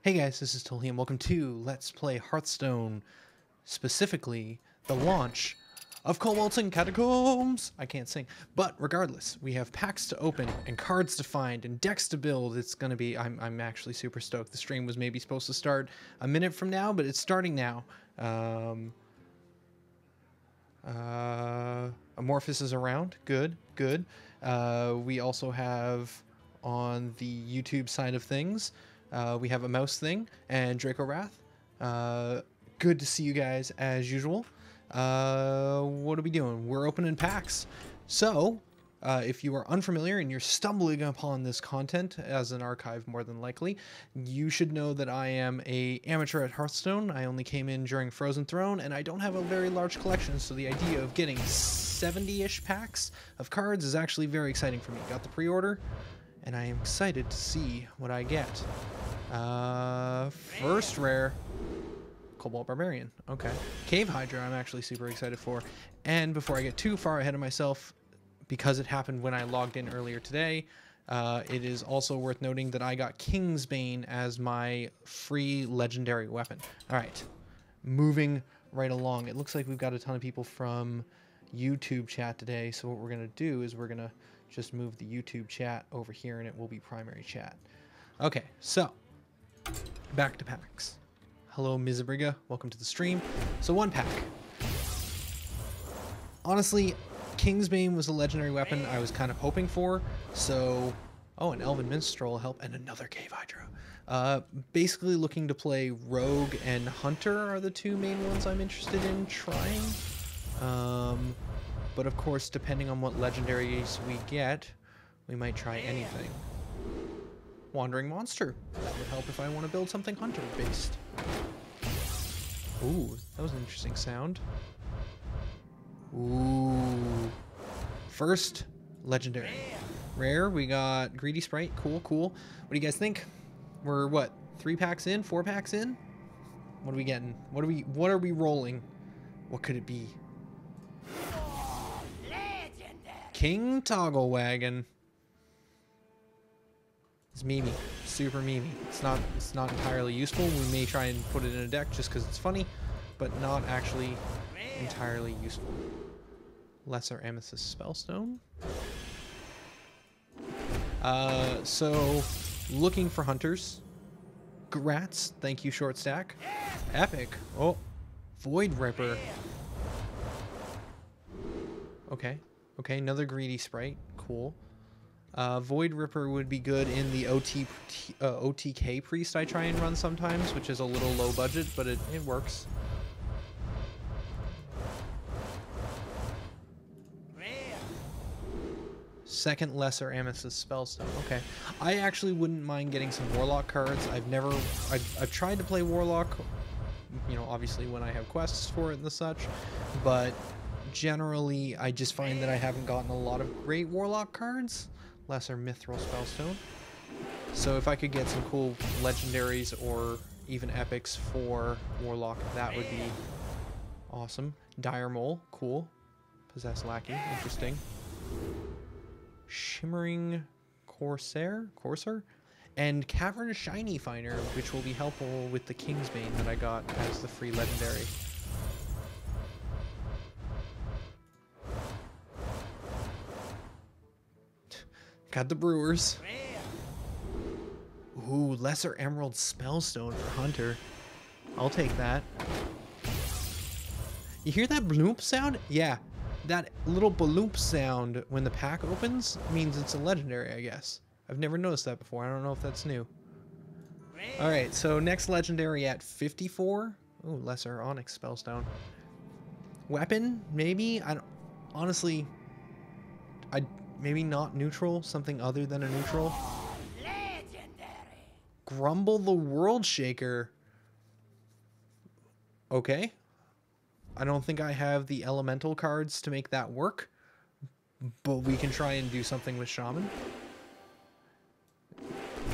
Hey guys, this is Tully and welcome to Let's Play Hearthstone, specifically the launch of Cobalting Catacombs! I can't sing, but regardless, we have packs to open and cards to find and decks to build. It's gonna be, I'm actually super stoked. The stream was maybe supposed to start a minute from now, but it's starting now. Amorphous is around, good. We also have on the YouTube side of things, we have a Mouse Thing and Draco Wrath. Good to see you guys as usual. What are we doing? We're opening packs. So, if you are unfamiliar and you're stumbling upon this content as an archive more than likely, you should know that I am an amateur at Hearthstone. I only came in during Frozen Throne and I don't have a very large collection, so the idea of getting 70-ish packs of cards is actually very exciting for me. Got the pre-order and I am excited to see what I get. First rare, Cobalt Barbarian. Okay. Cave Hydra I'm actually super excited for. And before I get too far ahead of myself, because it happened when I logged in earlier today, it is also worth noting that I got Kingsbane as my free legendary weapon. Alright, moving right along. It looks like we've got a ton of people from YouTube chat today, so what we're going to do is we're going to just move the YouTube chat over here and it will be primary chat. Okay, so back to packs. Hello, Mizabriga. Welcome to the stream. So one pack. Honestly, Kingsbane was a legendary weapon I was kind of hoping for. So, oh, an Elven Minstrel help and another Cave Hydra. Basically looking to play Rogue and Hunter are the two main ones I'm interested in trying. But of course, depending on what legendaries we get, we might try anything. Wandering Monster. That would help if I want to build something Hunter-based. Ooh, that was an interesting sound. Ooh. First, legendary. Rare, we got Greedy Sprite. Cool. What do you guys think? We're, what, 3 packs in? 4 packs in? What are we getting? What are we rolling? What could it be? King Toggle Wagon. It's memey, super memey. It's not entirely useful. We may try and put it in a deck just because it's funny, but not actually entirely useful. Lesser Amethyst Spellstone. So looking for hunters. Grats, thank you, Short Stack. Epic. Oh, Void Ripper. Okay, another Greedy Sprite. Cool. Void Ripper would be good in the OTK Priest I try and run sometimes, which is a little low budget, but it works. Second lesser Amethyst Spellstone. Okay. I actually wouldn't mind getting some Warlock cards. I've tried to play Warlock, you know, obviously when I have quests for it and the such, but generally I just find that I haven't gotten a lot of great Warlock cards. Lesser Mithril Spellstone. So if I could get some cool legendaries or even epics for Warlock, that would be awesome. Dire Mole, cool. Possessed Lackey, interesting. Shimmering Courser? And Cavern Shiny Finder, which will be helpful with the Kingsbane that I got as the free legendary. Got the Brewers. Ooh, Lesser Emerald Spellstone for Hunter. I'll take that. You hear that bloop sound? Yeah, that little bloop sound when the pack opens means it's a legendary, I guess. I've never noticed that before. I don't know if that's new. Alright, so next legendary at 54. Ooh, Lesser Onyx Spellstone. Weapon? Maybe? Honestly, maybe not neutral, something other than a neutral. Legendary. Grumble the World Shaker. Okay. I don't think I have the elemental cards to make that work, but we can try and do something with Shaman.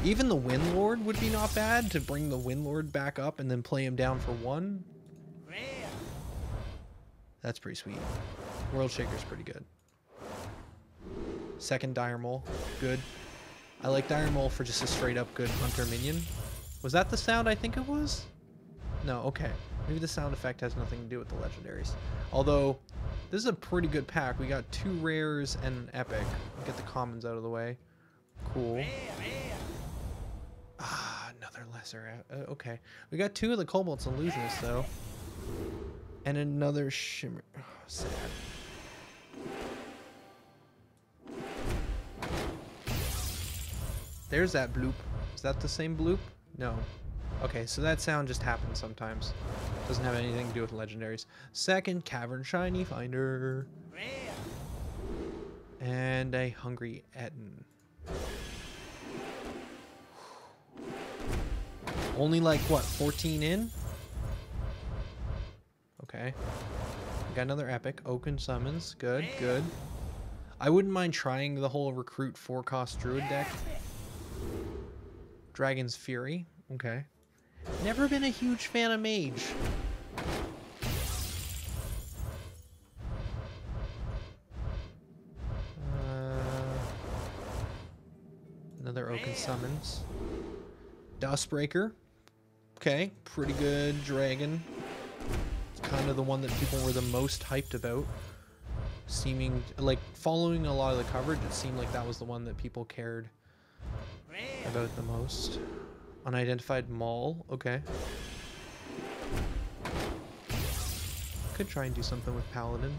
Even the Windlord would be not bad to bring the Windlord back up and then play him down for 1. That's pretty sweet. World Shaker's pretty good. Second Dire Mole, good. I like Dire Mole for just a straight up good hunter minion. Was that the sound I think it was? No, okay. Maybe the sound effect has nothing to do with the legendaries. Although, this is a pretty good pack. We got 2 rares and an epic. Get the commons out of the way. Cool. Ah, another lesser. Okay. We got 2 of the Cobalt's Illusionists, though. And another Shimmer. Oh, sad. There's that bloop. Is that the same bloop? No. Okay, so that sound just happens sometimes. Doesn't have anything to do with legendaries. Second Cavern Shiny Finder. And a Hungry Etten. Only like, what, 14 in? Okay. We got another epic. Oaken Summons. Good, good. I wouldn't mind trying the whole recruit 4-cost druid deck. Dragon's Fury. Okay. Never been a huge fan of Mage. Another Oaken Summons. Dustbreaker. Okay, pretty good dragon. It's kind of the one that people were the most hyped about. Seeming, like, following a lot of the coverage, it seemed like that was the one that people cared about the most. Unidentified Maul, okay. Could try and do something with Paladin.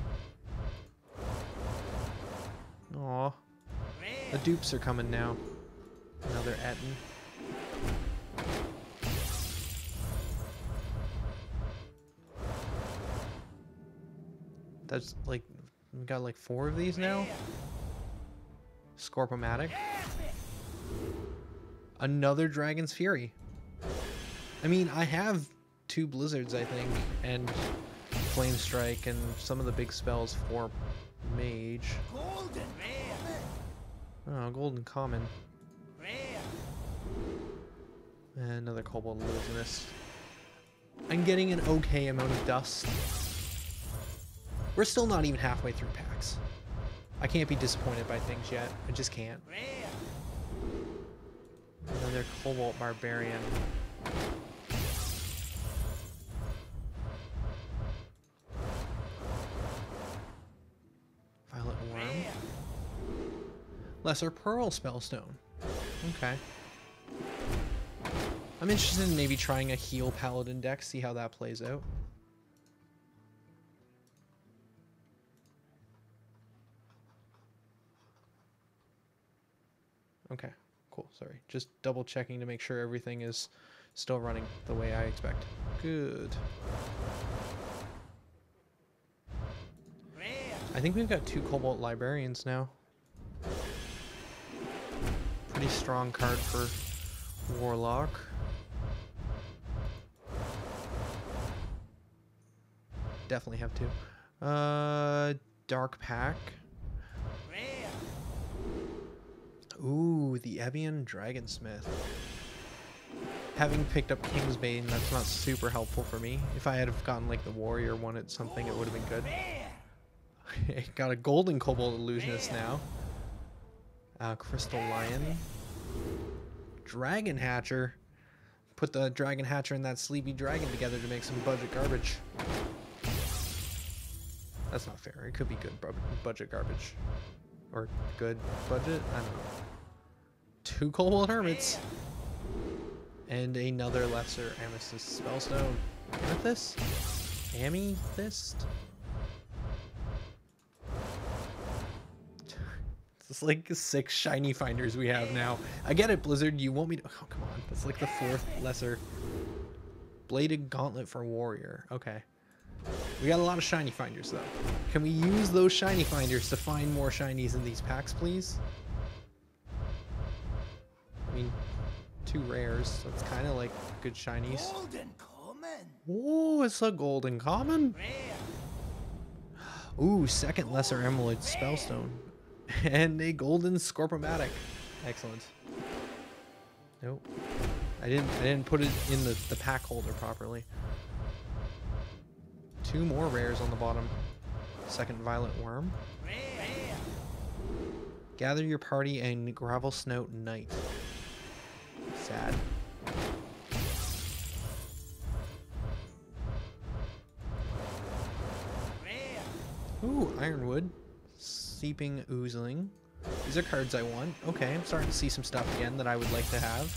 Aw. The dupes are coming now. Another Etten. That's like, we got like 4 of these now. Scorpomatic. Another Dragon's Fury. I mean, I have 2 Blizzards, I think, and Flame Strike, and some of the big spells for Mage. Oh, Golden Common. And another Cobalt Illusionist. I'm getting an okay amount of dust. We're still not even halfway through packs. I can't be disappointed by things yet. I just can't. Another Cobalt Barbarian. Violet Worm. Lesser Pearl Spellstone. Okay. I'm interested in maybe trying a heal Paladin deck, see how that plays out. Okay, cool, sorry. Just double checking to make sure everything is still running the way I expect. Good. I think we've got 2 Cobalt Librarians now. Pretty strong card for Warlock. Definitely have 2. Dark Pack. Ooh, the Ebian Dragonsmith. Having picked up Kingsbane, that's not super helpful for me. If I had have gotten like the Warrior one at something, it would have been good. Got a Golden Cobalt Illusionist now. Crystal Lion. Dragon Hatcher. Put the Dragon Hatcher and that Sleepy Dragon together to make some budget garbage. That's not fair. It could be good budget garbage. Or good budget? I don't know. 2 Cobalt Hermits. And another lesser Amethyst Spellstone. Amethyst? Amethyst? It's like 6 shiny finders we have now. I get it, Blizzard. You want me to... Oh, come on. That's like the 4th lesser. Bladed Gauntlet for Warrior. Okay. We got a lot of shiny finders, though. Can we use those shiny finders to find more shinies in these packs, please? I mean, 2 rares. So it's kind of like good shinies. Golden Common. Oh, it's a Golden Common. Ooh, 2nd Lesser Emerald Spellstone. And a Golden Scorpomatic. Excellent. Nope. I didn't put it in the pack holder properly. 2 more rares on the bottom. 2nd Violet Worm. Gather your party and Gravel Snout Knight. Sad. Ooh, Ironwood. Seeping Oozling. These are cards I want. Okay, I'm starting to see some stuff again that I would like to have.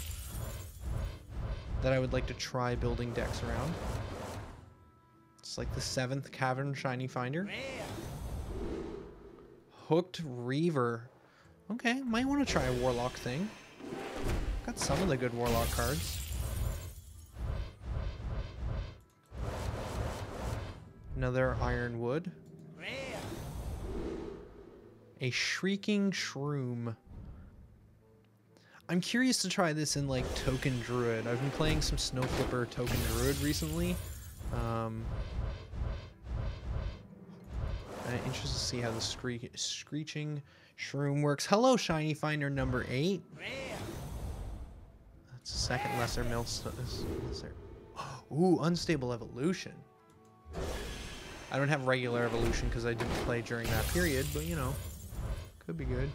That I would like to try building decks around. It's like the 7th Cavern Shiny Finder. Hooked Reaver. Okay, might want to try a Warlock thing. Got some of the good Warlock cards. Another Ironwood. A Shrieking Shroom. I'm curious to try this in like Token Druid. I've been playing some Snow Flipper Token Druid recently. I'm interested to see how the Screeching Shroom works. Hello, Shiny Finder number 8. That's a second lesser millstone. Ooh, Unstable Evolution. I don't have regular evolution because I didn't play during that period, but you know, could be good.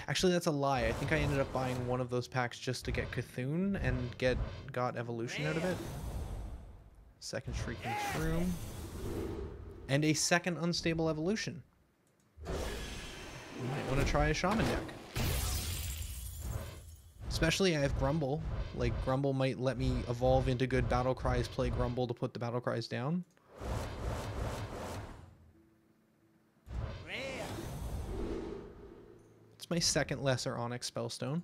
Actually, that's a lie. I think I ended up buying one of those packs just to get Cthulhu and got evolution out of it. Second Shrieking Shroom. And a second Unstable Evolution. You might want to try a Shaman deck. Especially I have Grumble. Like, Grumble might let me evolve into good battle cries, play Grumble to put the battle cries down. It's my second lesser Onyx Spellstone.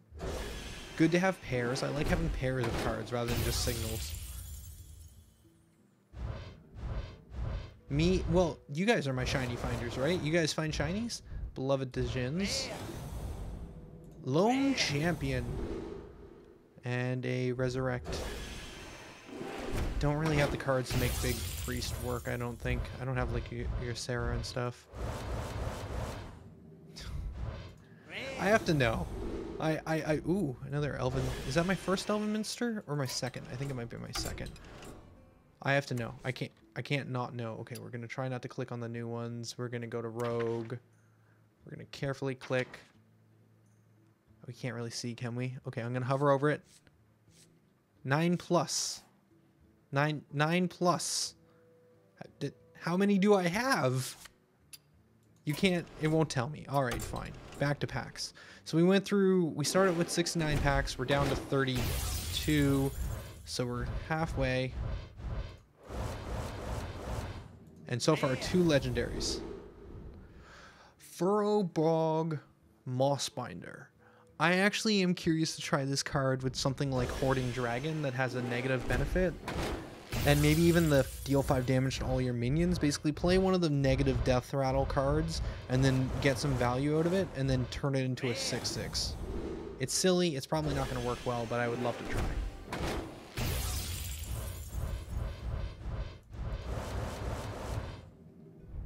Good to have pairs. I like having pairs of cards rather than just signals. Well, you guys are my shiny finders, right? You guys find shinies? Beloved Djinns. Lone Champion. And a Resurrect. Don't really have the cards to make big priest work, I don't think. I don't have like your Sarah and stuff. I have to know. Ooh, another Elven. Is that my first Elven Minster or my second? I think it might be my second. I have to know. I can't not know. Okay, we're gonna try not to click on the new ones. We're gonna go to Rogue. We're gonna carefully click. We can't really see, can we? Okay, I'm gonna hover over it. 9+. 9+. How many do I have? You can't, it won't tell me. All right, fine. Back to packs. So we started with 69 packs. We're down to 32. So we're halfway. And so far, 2 legendaries. Furrow Bog Mossbinder. I actually am curious to try this card with something like Hoarding Dragon that has a negative benefit. And maybe even the deal 5 damage to all your minions. Basically play one of the negative Death Rattle cards and then get some value out of it and then turn it into a 6/6. It's silly, it's probably not going to work well, but I would love to try.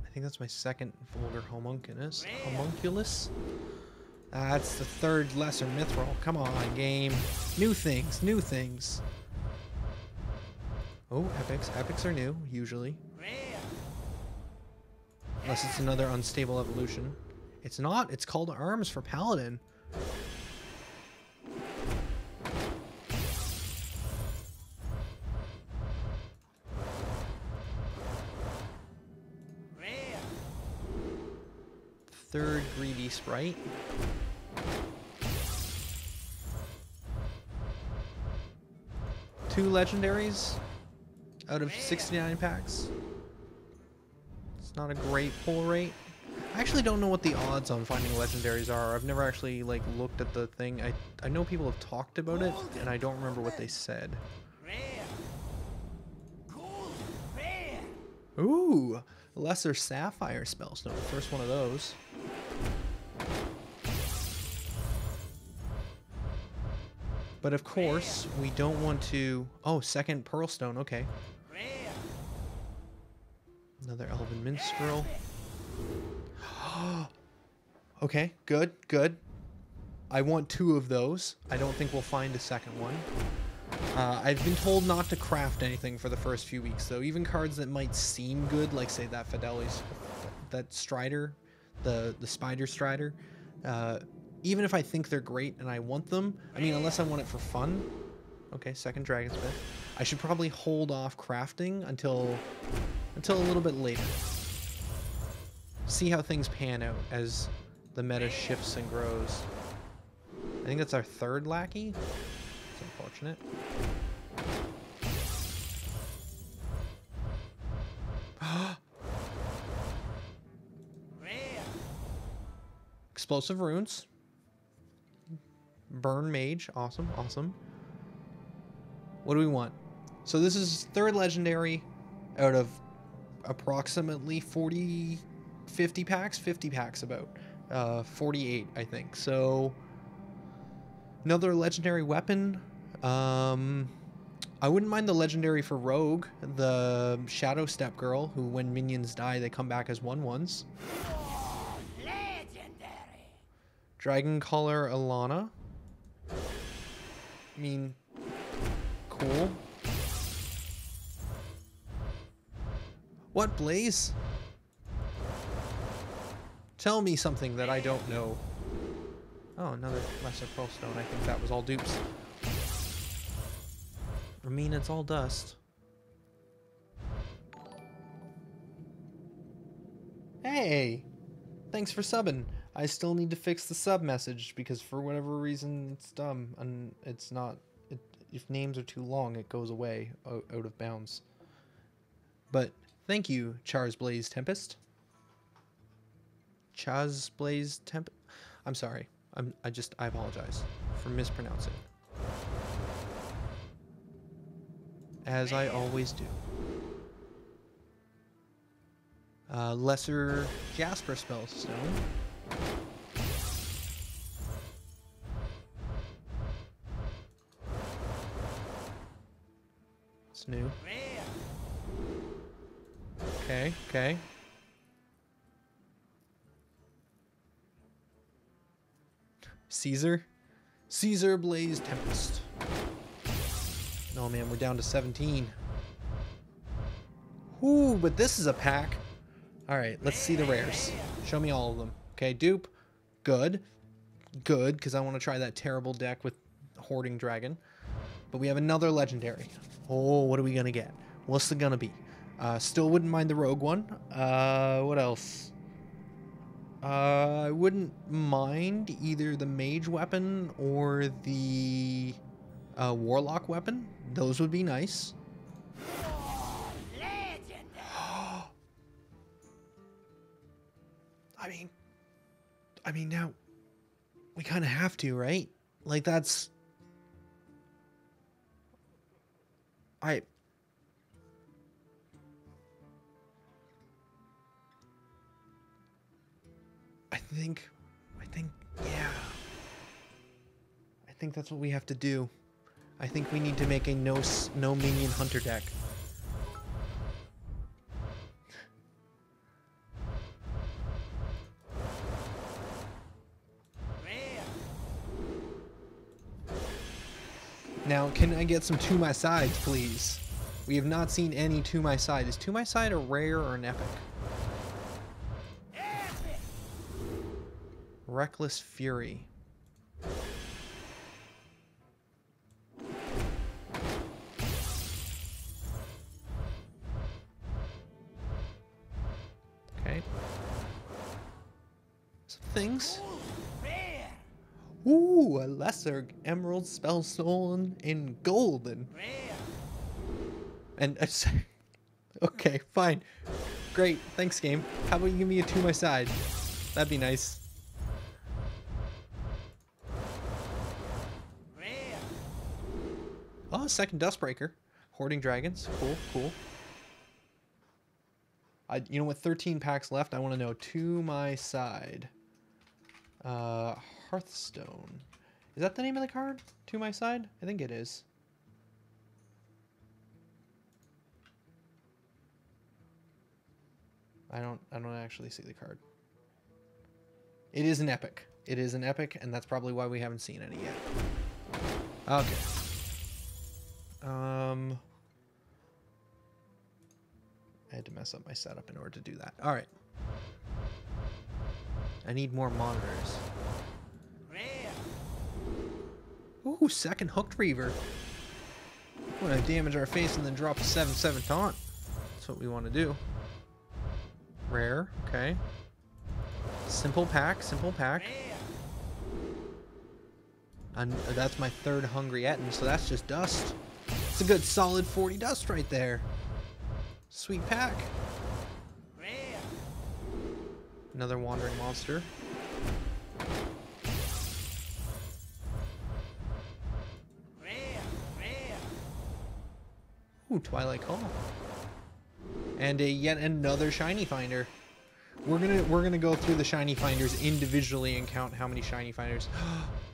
I think that's my second Vulgar Homunculus. That's the 3rd Lesser Mithril. Come on, game. New things, new things. Oh, epics. Epics are new, usually. Unless it's another Unstable Evolution. It's not. It's called Arms for Paladin. Third Greedy Sprite. Two legendaries out of 69 packs. It's not a great pull rate. I actually don't know what the odds on finding legendaries are. I've never actually like looked at the thing. I know people have talked about it, and I don't remember what they said. Ooh, Lesser Sapphire Spellstone. First one of those. But of course, we don't want to... Oh, second Pearlstone, okay. Another Elven Minstrel. Okay, good, good. I want 2 of those. I don't think we'll find a second one. I've been told not to craft anything for the first few weeks, though. Even cards that might seem good, like, say, that Fideli's... That Strider, the Spider Strider, even if I think they're great and I want them, I mean, unless I want it for fun. Okay, second Dragonsmith. I should probably hold off crafting until a little bit later. see how things pan out as the meta shifts and grows. I think that's our third lackey. It's unfortunate. Explosive runes. Burn mage. Awesome, awesome. What do we want? So this is third legendary out of approximately 50 packs? 50 packs about. 48, I think. So another legendary weapon. I wouldn't mind the legendary for Rogue, the Shadow Step Girl, who when minions die, they come back as 1/1s. Dragon Collar Alana. I mean, cool. What, Blaze? Tell me something that I don't know. Oh, another Lesser Pearl Stone. I think that was all dupes. I mean, it's all dust. Hey! Thanks for subbing. I still need to fix the sub message because for whatever reason it's dumb and it's not. If names are too long, it goes away out of bounds. But thank you, Chars Blaze Tempest. Chaz Blaze Tempest. I'm sorry. I apologize for mispronouncing. As I always do. Lesser Jasper Spellstone. It's new. Okay, okay. Caesar Blaze Tempest. Oh man, we're down to 17. Ooh, but this is a pack. Alright, let's see the rares. Show me all of them. Okay, dupe. Good. Good, because I want to try that terrible deck with Hoarding Dragon. But we have another legendary. Oh, what are we going to get? What's it going to be? Still wouldn't mind the rogue one. What else? I wouldn't mind either the mage weapon or the warlock weapon. Those would be nice. I mean now we kind of have to, right? Like that's I think yeah. I think that's what we have to do. I think we need to make a no minion hunter deck. Now, can I get some To My Sides, please? We have not seen any To My Side. Is To My Side a rare or an epic? Reckless Fury. Okay. Some things. Ooh, a lesser emerald spellstone in golden. And okay, fine. Great, thanks game. How about you give me a To My Side? That'd be nice. Oh, second Dustbreaker. Hoarding Dragons. Cool, cool. You know, with 13 packs left, I want to know To My Side. Hearthstone. Is that the name of the card? To My Side? I think it is. I don't actually see the card. It is an epic. It is an epic, and that's probably why we haven't seen any yet. Okay. I had to mess up my setup in order to do that. All right. I need more monitors. Ooh, second Hooked Reaver. We want to damage our face and then drop a 7/7 taunt. That's what we want to do. Rare, okay. Simple pack, simple pack. And that's my third Hungry Etten, so that's just dust. It's a good solid 40 dust right there. Sweet pack. Another Wandering Monster. Ooh, Twilight Call. And yet another Shiny Finder. We're gonna go through the Shiny Finders individually and count how many Shiny Finders.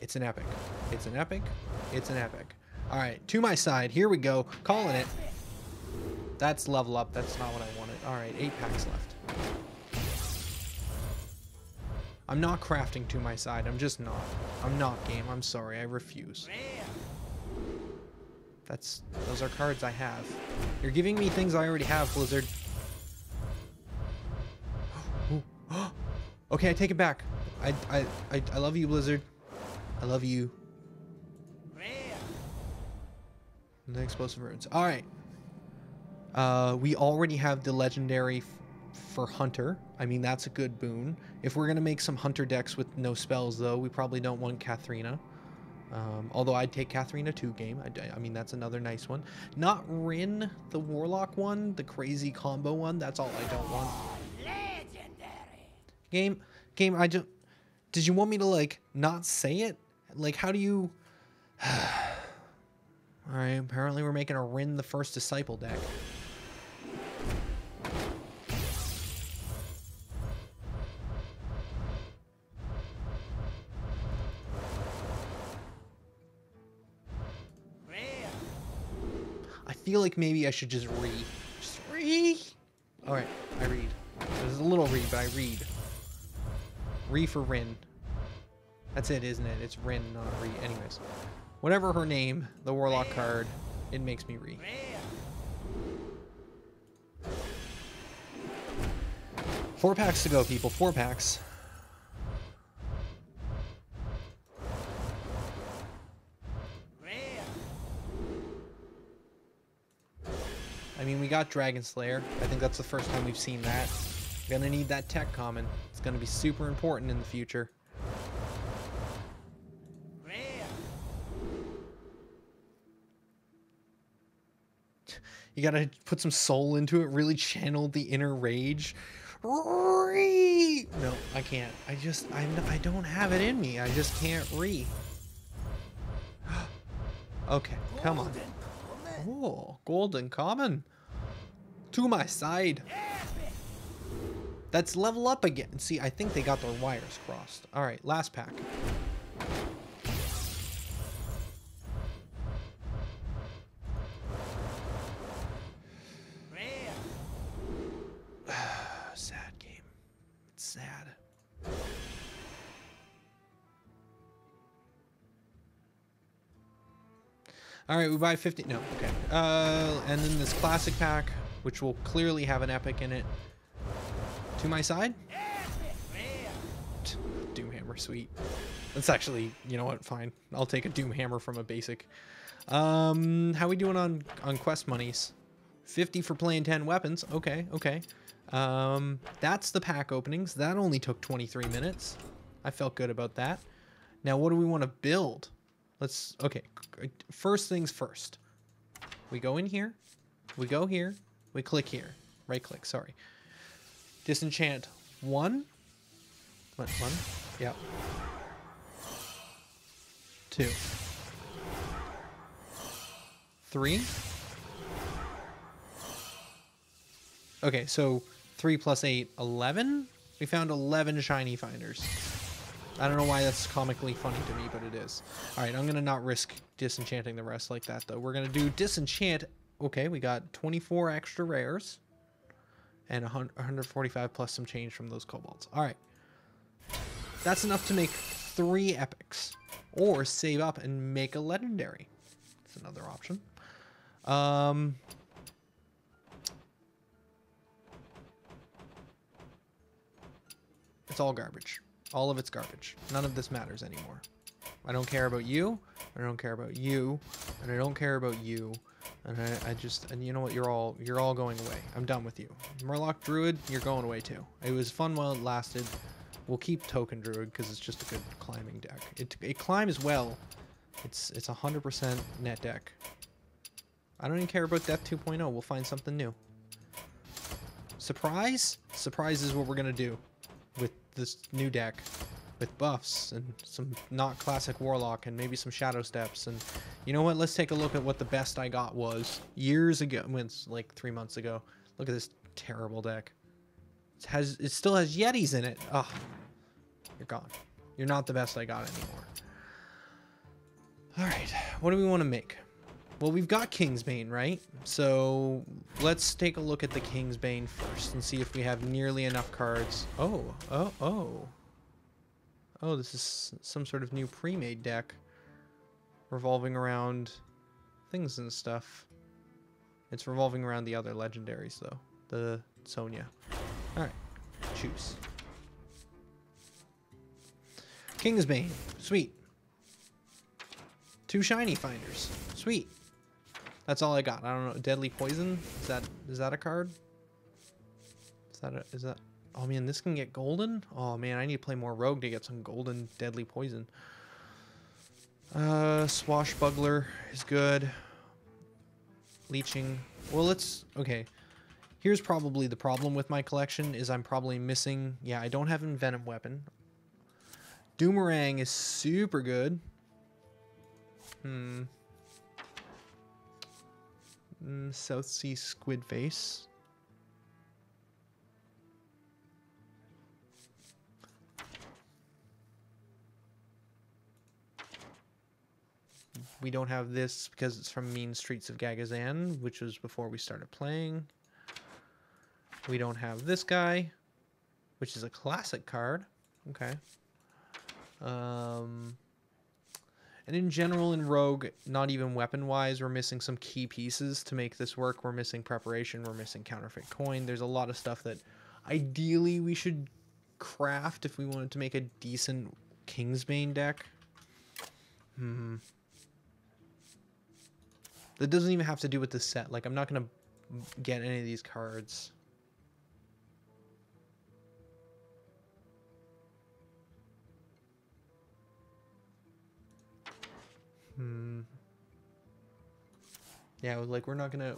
It's an epic. It's an epic. It's an epic. All right, to my side. Here we go. Calling it. That's level up. That's not what I wanted. All right, 8 packs left. I'm not crafting to my side. I'm just not. I'm not, game. I'm sorry. I refuse. Those are cards I have. You're giving me things I already have, Blizzard. Okay, I take it back. I love you, Blizzard. I love you. The explosive runes. All right. We already have the legendary for Hunter. I mean, that's a good boon. If we're gonna make some Hunter decks with no spells, though, we probably don't want Katharina. Although I'd take Katharina 2 game. I mean, that's another nice one. Not Rin, the Warlock one, the crazy combo one. That's all I don't want. Legendary. Game, I just... Did you want me to, like, not say it? Like, how do you... Alright, apparently we're making a Rin the First Disciple deck. I feel like maybe I should just read. Just read. Alright, I read. There's a little read, but I read. Re for Rin. That's it, isn't it? It's Rin, not Re. Anyways. Whatever her name, the Warlock card, it makes me Re. Four packs to go, people. 4 packs. I mean, we got Dragon Slayer. I think that's the first time we've seen that. Gonna need that tech common. It's gonna be super important in the future. You gotta put some soul into it, really channel the inner rage. No, I can't. I don't have it in me. I just can't re. Okay, come on. Oh, golden common. To my side. That's level up again. See, I think they got their wires crossed. All right, last pack. Sad game. It's sad. All right, we buy 50. No, okay. And then this classic pack, which will clearly have an epic in it. To my side. Doomhammer, sweet. That's actually, you know what? Fine. I'll take a Doomhammer from a basic. How we doing on quest monies? 50 for playing 10 weapons. Okay, okay. That's the pack openings. That only took 23 minutes. I felt good about that. Now, what do we want to build? Let's, okay. First things first. We go in here. We go here. We click here. Right click, sorry. Disenchant 1. What, 1? Yep. 2. 3. Okay, so 3 plus 8, 11? We found 11 shiny finders. I don't know why that's comically funny to me, but it is. Alright, I'm going to not risk disenchanting the rest like that, though. We're going to do disenchant. Okay, we got 24 extra rares. And 145 plus some change from those kobolds. Alright. That's enough to make 3 epics. Or save up and make a legendary. That's another option. It's all garbage. All of it's garbage. None of this matters anymore. I don't care about you. I don't care about you. And I don't care about you. And and you know what? You're all going away. I'm done with you. Murloc Druid, you're going away too. It was fun while it lasted, We'll keep Token Druid because it's just a good climbing deck. It climbs well. It's 100% net deck. I don't even care about Death 2.0. We'll find something new. Surprise? Surprise is what we're going to do with this new deck. With buffs and some not classic Warlock and maybe some Shadow Steps. And you know what? Let's take a look at what the best I got was years ago. It's like 3 months ago. Look at this terrible deck. It still has Yetis in it. Ugh. You're gone. You're not the best I got anymore. Alright. What do we want to make? Well, we've got Kingsbane, right? So let's take a look at the Kingsbane first and see if we have nearly enough cards. Oh, this is some sort of new pre-made deck revolving around things and stuff. It's revolving around the other legendaries, though. The Sonya. Alright, choose. Kingsbane, sweet. 2 shiny finders, sweet. That's all I got. I don't know. Deadly Poison, is that a card? Is that? Oh man, this can get golden? Oh man, I need to play more Rogue to get some golden Deadly Poison. Swashbuckler is good. Leeching. Well, okay. Here's probably the problem with my collection is I'm probably missing... Yeah, I don't have a Venom Weapon. Doomerang is super good. South Sea Squid Face. We don't have this because it's from Mean Streets of Gagazan, which was before we started playing. We don't have this guy, which is a classic card. Okay. And in general, in Rogue, not even weapon-wise, we're missing some key pieces to make this work. We're missing Preparation. We're missing Counterfeit Coin. There's a lot of stuff that ideally we should craft if we wanted to make a decent Kingsbane deck. That doesn't even have to do with the set. Like, I'm not going to get any of these cards. Yeah, like, we're not going to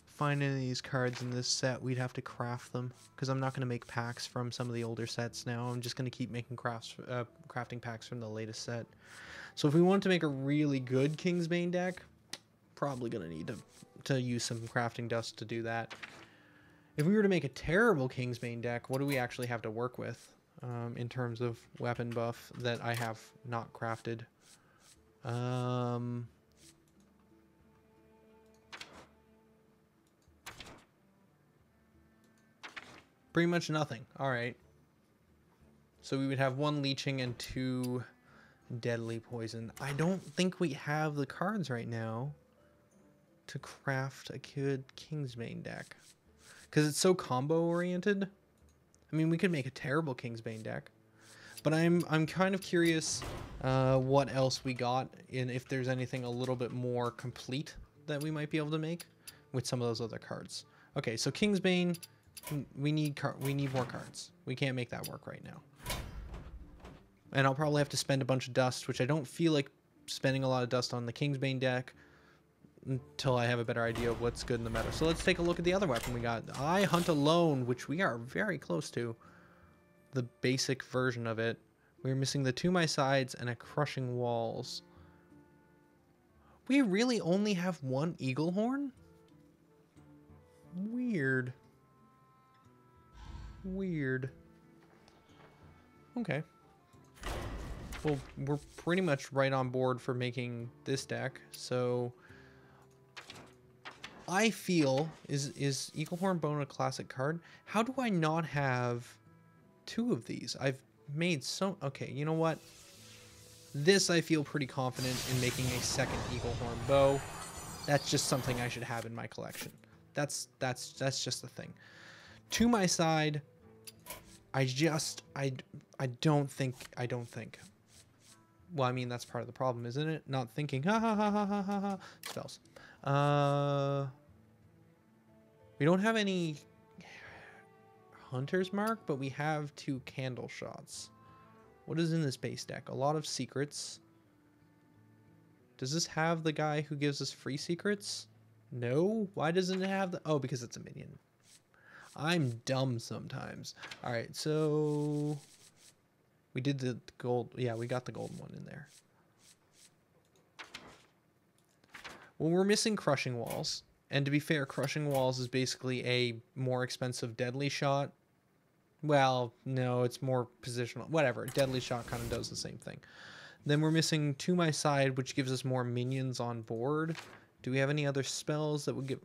find any of these cards in this set. We'd have to craft them. Because I'm not going to make packs from some of the older sets now. I'm just going to keep making crafting packs from the latest set. So if we wanted to make a really good Kingsbane deck... Probably gonna need to use some crafting dust to do that. If we were to make a terrible Kingsbane deck, what do we actually have to work with in terms of weapon buff that I have not crafted? Pretty much nothing. All right. So we would have 1 leeching and 2 deadly poison. I don't think we have the cards right now to craft a good Kingsbane deck because it's so combo oriented. I mean, we could make a terrible Kingsbane deck, but I'm kind of curious what else we got and if there's anything a little bit more complete that we might be able to make with some of those other cards. Okay, so Kingsbane, we need more cards. We can't make that work right now, and I'll probably have to spend a bunch of dust, which I don't feel like spending a lot of dust on the Kingsbane deck until I have a better idea of what's good in the meta. So let's take a look at the other weapon we got. I Hunt Alone, which we are very close to. The basic version of it. We're missing the To My Sides and a Crushing Walls. We really only have 1 Eagle Horn? Weird. Weird. Okay. Well, we're pretty much right on board for making this deck, so... I feel, is Eagle Horn Bone a classic card? How do I not have 2 of these? I've made so... Okay, you know what? This I feel pretty confident in making a second Eagle Horn Bow. That's just something I should have in my collection. That's just the thing. To My Side, I don't think. Well, I mean, that's part of the problem, isn't it? Not thinking, ha ha ha ha ha ha ha, spells. We don't have any Hunter's Mark, but we have 2 Candle Shots. What is in this base deck? A lot of secrets. Does this have the guy who gives us free secrets? No? Why doesn't it have the... Oh, because it's a minion. I'm dumb sometimes. Alright, so... We did the gold... Yeah, we got the golden one in there. Well, we're missing Crushing Walls. And to be fair, Crushing Walls is basically a more expensive Deadly Shot. Well, no, it's more positional. Whatever, Deadly Shot kind of does the same thing. Then we're missing To My Side, which gives us more minions on board. Do we have any other spells that would give...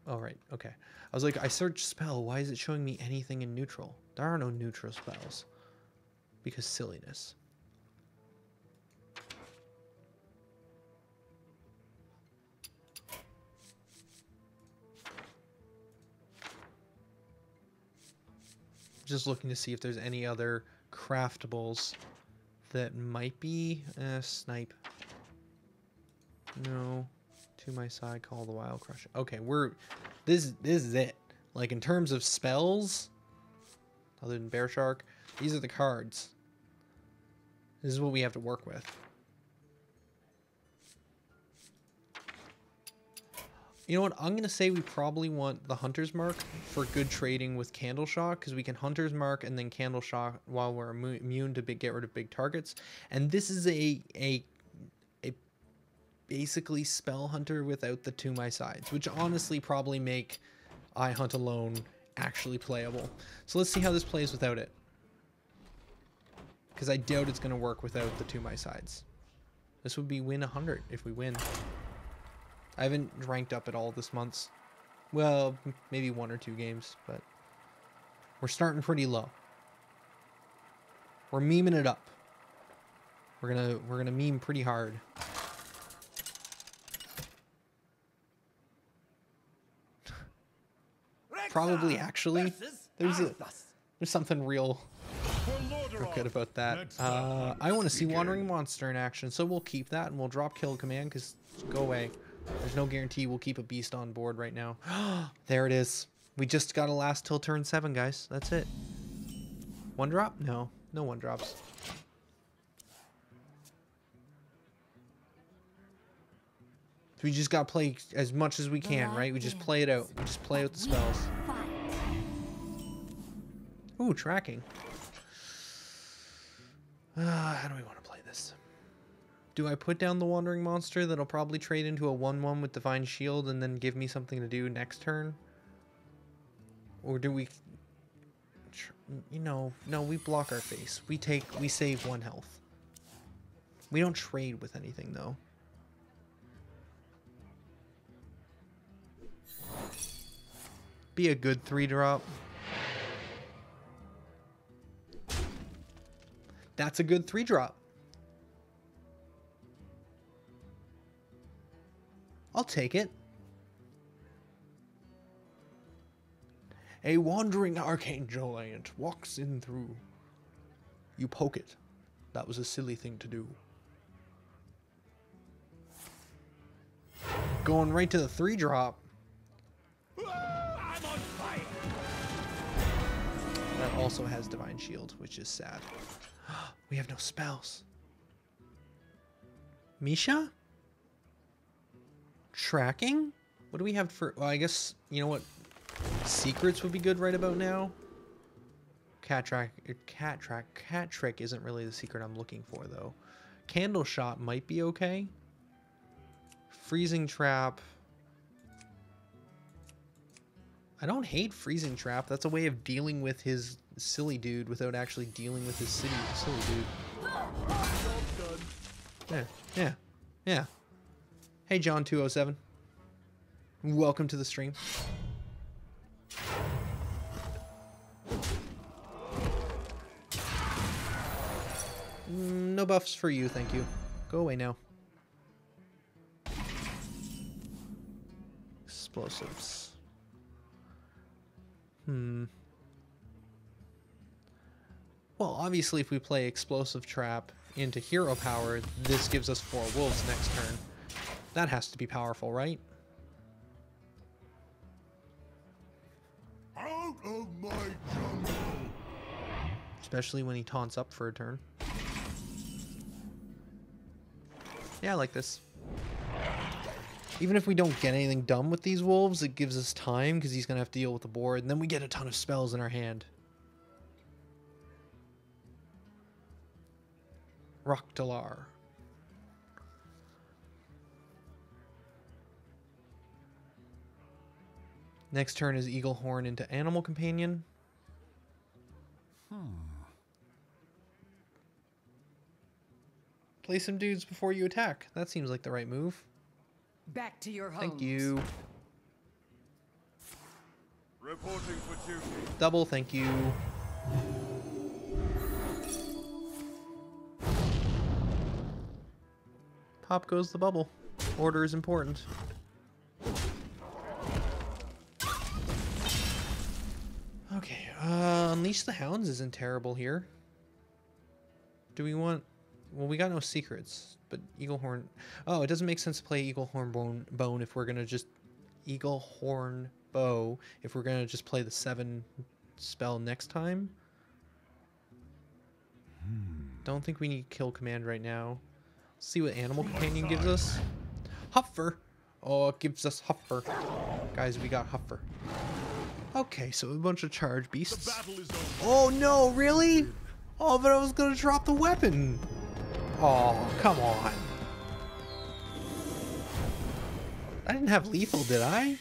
Oh, right, okay. I was like, I searched spell. Why is it showing me anything in neutral? There are no neutral spells. Because silliness. Just looking to see if there's any other craftables that might be snipe. No. To My Side, Call the Wild Crush. Okay, this is it. Like in terms of spells, other than Bear Shark, these are the cards. This is what we have to work with. You know what? I'm going to say we probably want the Hunter's Mark for good trading with Candle Shock, because we can Hunter's Mark and then Candle Shock while we're immune to get rid of big targets. And this is a basically Spell Hunter without the To My Sides, which honestly probably make I Hunt Alone actually playable. So let's see how this plays without it. Because I doubt it's going to work without the To My Sides. This would be win 100 if we win. I haven't ranked up at all this month. Well, maybe 1 or 2 games, but we're starting pretty low. We're memeing it up. We're gonna meme pretty hard. Probably actually. There's something real good about that. I want to see Wandering Monster in action, so we'll keep that and we'll drop Kill Command because go away. There's no guarantee we'll keep a beast on board right now. There it is. We just got to last till turn 7, guys. That's it. 1 drop? No. No 1 drops. We just got to play as much as we can, right? We just play it out. We just play out the spells. Ooh, tracking. How do we want to play this? Do I put down the Wandering Monster that'll probably trade into a 1/1 with Divine Shield and then give me something to do next turn? Or do we... You know, no, we block our face. We save 1 health. We don't trade with anything, though. Be a good 3-drop. That's a good 3-drop. I'll take it. A wandering archangel ant walks in through. You poke it. That was a silly thing to do. Going right to the 3-drop. I'm on fire. That also has Divine Shield, which is sad. We have no spells. Misha? Tracking? What do we have for... Well, I guess, you know what? Secrets would be good right about now. Cat trick isn't really the secret I'm looking for, though. Candle Shot might be okay. Freezing Trap. I don't hate Freezing Trap. That's a way of dealing with his silly dude without actually dealing with his silly dude. Yeah. Hey, John207. Welcome to the stream. No buffs for you, thank you. Go away now. Explosives. Well, obviously if we play Explosive Trap into Hero Power, this gives us 4 wolves next turn. That has to be powerful, right? Out of my jungle. Especially when he taunts up for a turn. Yeah, I like this. Even if we don't get anything done with these wolves, it gives us time because he's going to have to deal with the board. And then we get a ton of spells in our hand. Roctalar. Next turn is Eagle Horn into Animal Companion. Play some dudes before you attack. That seems like the right move. Back to your homes. Thank you. Reporting for duty. Double thank you. Pop goes the bubble. Order is important. Okay, Unleash the Hounds isn't terrible here. Do we want... Well, we got no secrets, but Eagle Horn... Oh, it doesn't make sense to play Eagle Horn Bone if we're going to just... Eagle Horn Bow if we're going to just play the 7 spell next time. Don't think we need Kill Command right now. See what Animal Companion gives us. Huffer! Oh, it gives us Huffer. Guys, we got Huffer. Okay, so a bunch of charge beasts. Oh no, really? Oh, but I was gonna drop the weapon. Oh, come on. I didn't have lethal, did I?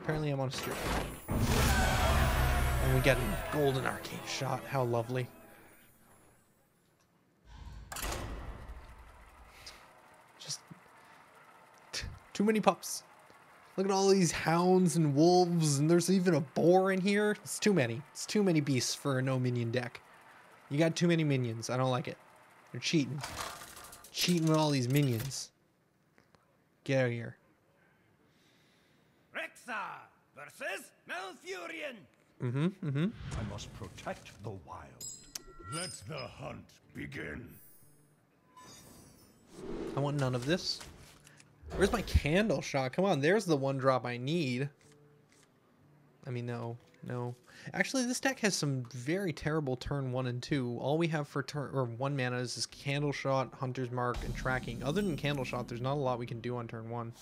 Apparently I'm on a streak. And we get a golden arcane shot. How lovely. Just too many pups. Look at all these hounds and wolves, and there's even a boar in here. It's too many. It's too many beasts for a no minion deck. You got too many minions. I don't like it. You're cheating. Cheating with all these minions. Get out of here. Rexa versus Malfurion. I must protect the wild. Let the hunt begin. I want none of this. Where's my candle shot? Come on, there's the one drop I need. I mean, no. Actually, this deck has some very terrible turn 1 and 2. All we have for turn or 1 mana is this Candle Shot, Hunter's Mark, and Tracking. Other than Candle Shot, there's not a lot we can do on turn 1.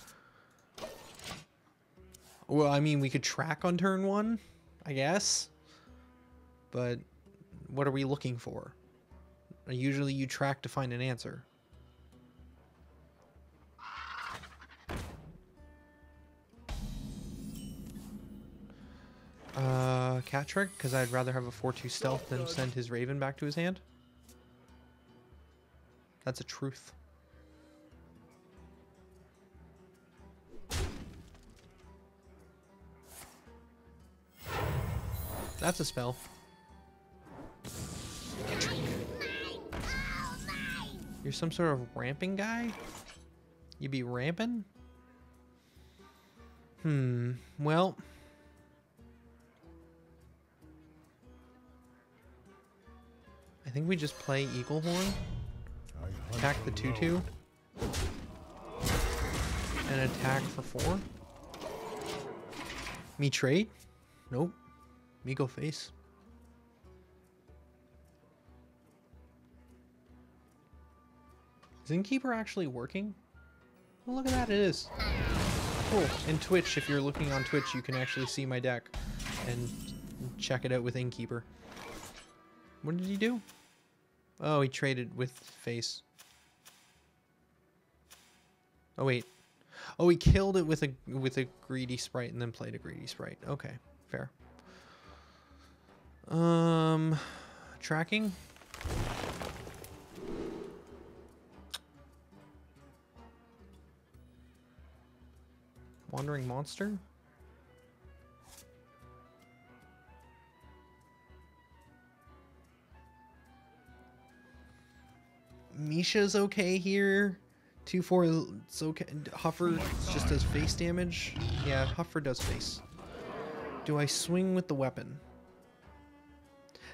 Well, I mean, we could track on turn 1, I guess. But what are we looking for? Usually you track to find an answer. Cat Trick, because I'd rather have a 4/2 stealth than send his Raven back to his hand. That's a truth. That's a spell. You're some sort of ramping guy? You be ramping? Well... I think we just play Eagle Horn, attack the 2/2, and attack for 4. Me trade? Nope. Me go face. Is Innkeeper actually working? Oh, look at that, it is. Cool. And Twitch, if you're looking on Twitch, you can actually see my deck and check it out with Innkeeper. What did he do? Oh, he traded with face. Oh wait. Oh, he killed it with a greedy sprite and then played a greedy sprite. Okay, fair. Tracking. Wandering Monster. Misha's okay here. 2/4, it's okay. Huffer just does face damage. Yeah, Huffer does face. Do I swing with the weapon?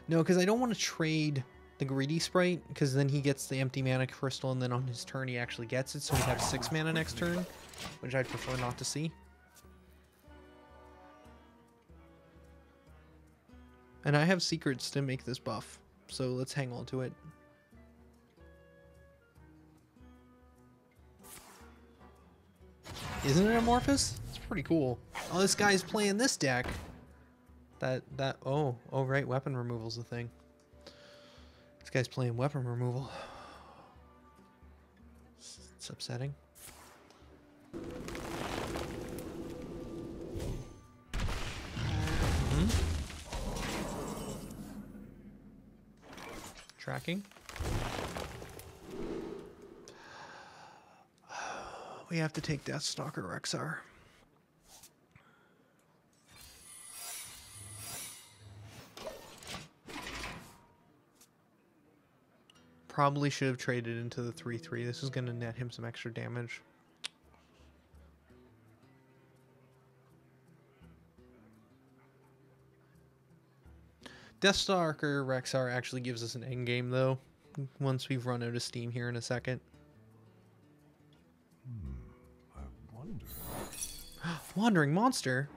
No, because I don't want to trade the greedy sprite, because then he gets the empty mana crystal, and then on his turn he actually gets it, so we have 6 mana next turn, which I'd prefer not to see. And I have secrets to make this buff, so let's hang on to it. Isn't it Amorphous? It's pretty cool. Oh, this guy's playing this deck. Oh right, weapon removal's the thing. This guy's playing weapon removal. It's upsetting. Tracking. We have to take Deathstalker Rexar. Probably should have traded into the 3/3. This is going to net him some extra damage. Deathstalker Rexar actually gives us an endgame, though, once we've run out of steam here in a second. I wonder. Wandering Monster?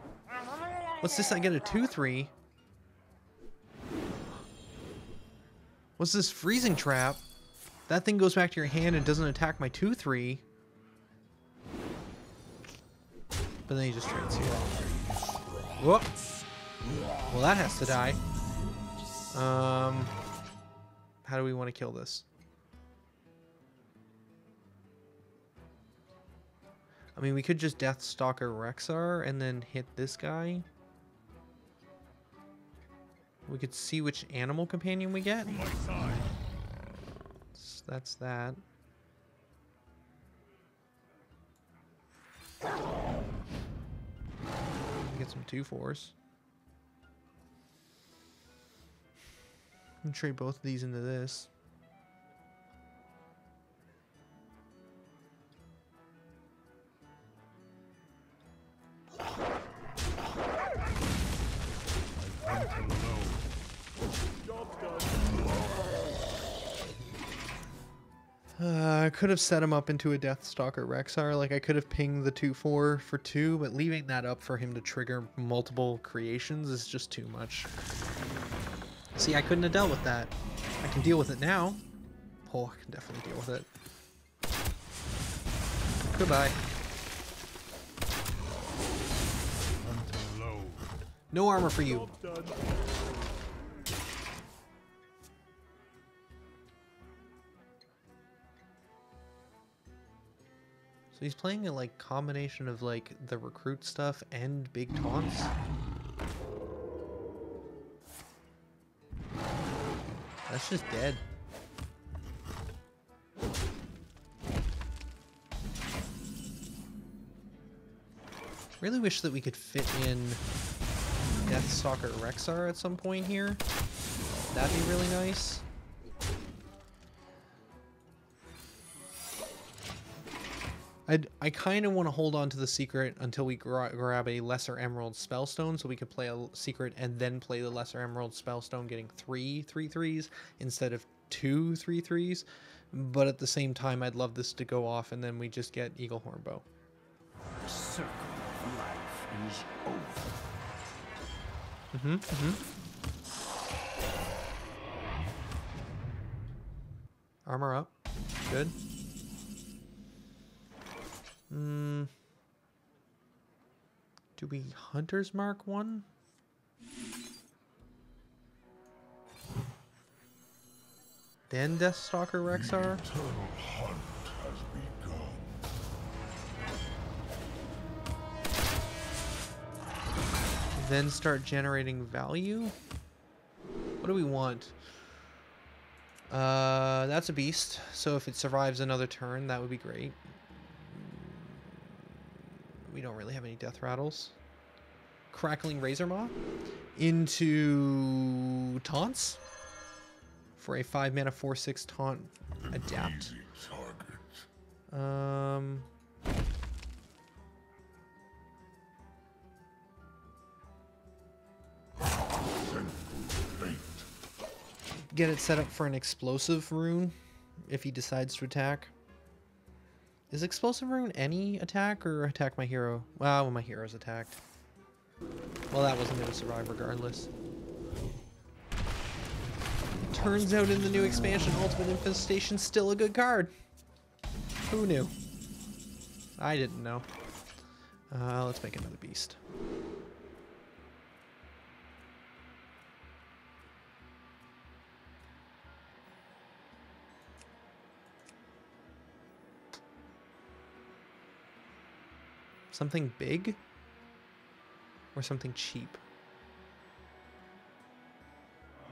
What's this? I get a 2/3. What's this? Freezing Trap? That thing goes back to your hand and doesn't attack my 2/3. But then he just trades here. Whoop! Well, that has to die. How do we want to kill this? I mean, we could just Deathstalker Rexar and then hit this guy. We could see which animal companion we get. So that's that. Get some 2/4s. And trade both of these into this. I could have set him up into a Deathstalker Rexar. Like, I could have pinged the 2/4 for 2, but leaving that up for him to trigger multiple creations is just too much. See, I couldn't have dealt with that. I can deal with it now. Oh, I can definitely deal with it. Goodbye. No armor for you. So he's playing a like combination of like the recruit stuff and big taunts. That's just dead. Really wish that we could fit in Deathstalker Rexar at some point here. That'd be really nice. I kind of want to hold on to the secret until we grab a Lesser Emerald Spellstone, so we can play a secret and then play the Lesser Emerald Spellstone, getting 3 3/3s instead of 2 3/3s. But at the same time, I'd love this to go off, and then we just get Eagle Hornbow. The circle of life is over. Armor up. Good. Do we Hunter's Mark 1? Then Deathstalker Rexar? Eternal hunt has begun. Then start generating value? What do we want? That's a beast. So if it survives another turn, that would be great. We don't really have any death rattles. Crackling Razor Maw into taunts for a 5-mana 4/6 taunt adapt. Get it set up for an explosive rune if he decides to attack. Is explosive rune any attack or attack my hero? Well, when my hero's attacked. Well, that wasn't going to survive regardless. Turns out in the new expansion, Ultimate Infestation's still a good card. Who knew? I didn't know. Let's make another beast. Something big? Or something cheap?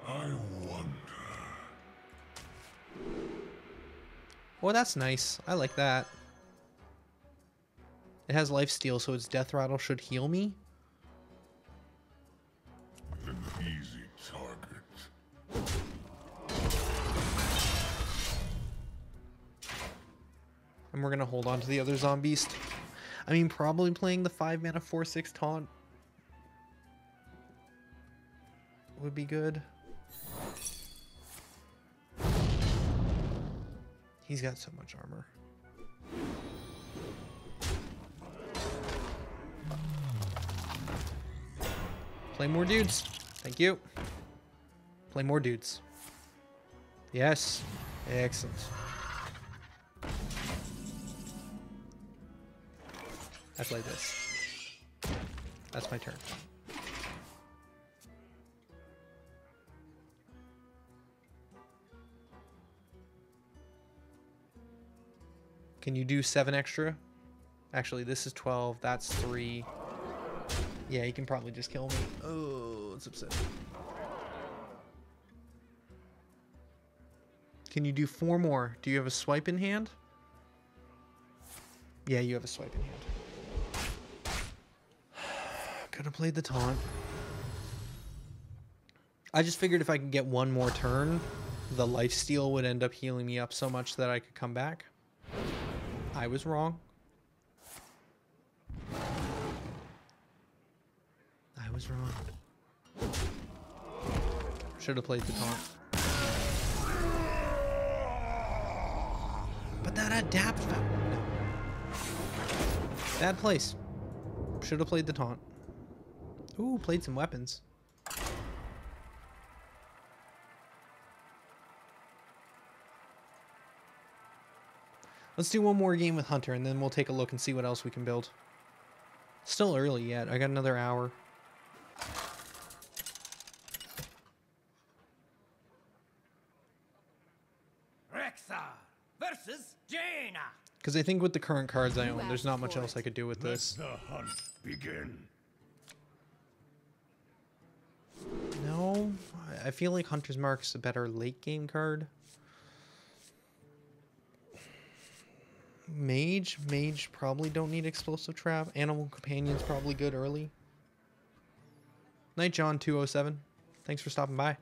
I wonder. Oh, that's nice. I like that. It has lifesteal, so its death rattle should heal me. An easy target. And we're gonna hold on to the other zombies. I mean, probably playing the 5 mana 4/6 taunt would be good. He's got so much armor. Play more dudes. Thank you. Play more dudes. Yes. Excellent. I play this. That's my turn. Can you do 7 extra? Actually, this is 12. That's 3. Yeah, he can probably just kill me. Oh, it's upsetting. Can you do 4 more? Do you have a swipe in hand? Yeah, you have a swipe in hand. Could have played the taunt. I just figured if I could get 1 more turn, the lifesteal would end up healing me up so much that I could come back. I was wrong. I was wrong. Should have played the taunt. But that adapt fountain. No. Bad place. Should have played the taunt. Ooh, played some weapons. Let's do one more game with Hunter, and then we'll take a look and see what else we can build. Still early yet. I got another hour. Rexa versus Jaina. Because I think with the current cards I own, there's not much else I could do with this. Let the hunt begin. No, I feel like Hunter's Mark is a better late game card. Mage probably don't need Explosive Trap. Animal Companion's probably good early. Night John 207. Thanks for stopping by.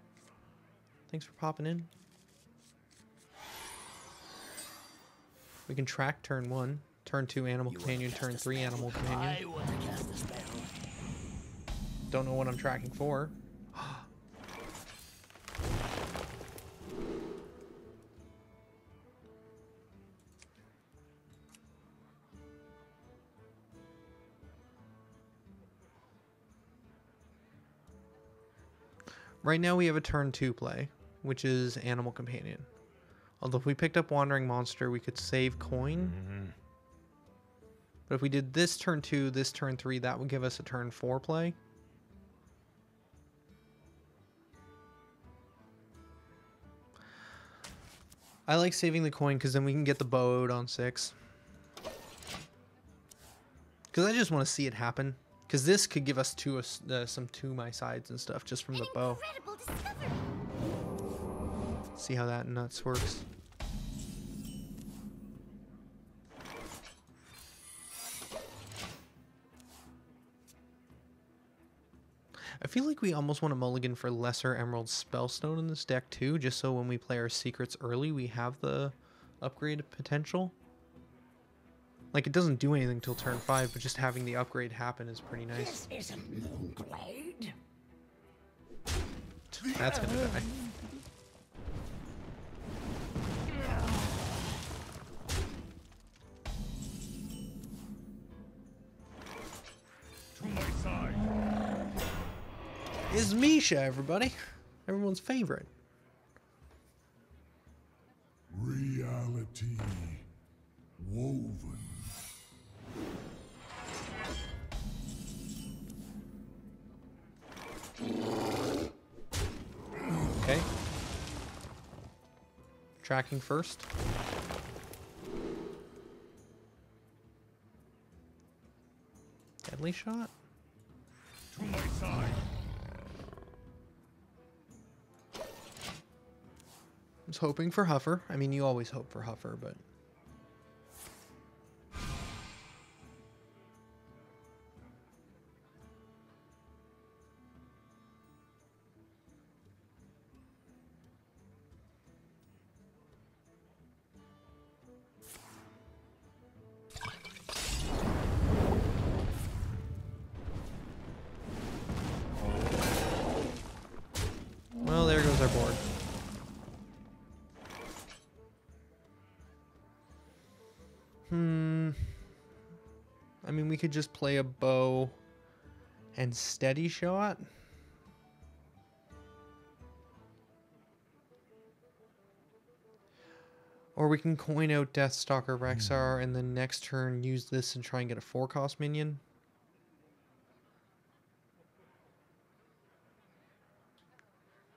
Thanks for popping in. We can track turn 1, turn 2 Animal Companion, turn 3 Animal Companion. I want to cast a spell. Don't know what I'm tracking for. Right now we have a turn 2 play, which is Animal Companion. Although if we picked up Wandering Monster, we could save coin. But if we did this turn 2, this turn 3, that would give us a turn 4 play. I like saving the coin because then we can get the bow out on 6. Because I just want to see it happen. Because this could give us some 2 my sides and stuff just from the bow. Incredible discovery. See how that nuts works. I feel like we almost want to mulligan for Lesser Emerald Spellstone in this deck too, just so when we play our secrets early, we have the upgrade potential. Like, it doesn't do anything till turn 5, but just having the upgrade happen is pretty nice. This isn't Moonglade. That's gonna die. To my side. Is Misha, everybody. Everyone's favorite. Reality woven. Okay. Tracking first. Deadly shot? To my side. I was hoping for Huffer. I mean, you always hope for Huffer, but... Well, there goes our board. I mean, we could just play a bow and steady shot. Or we can coin out Deathstalker Rexar and then next turn use this and try and get a 4-cost minion.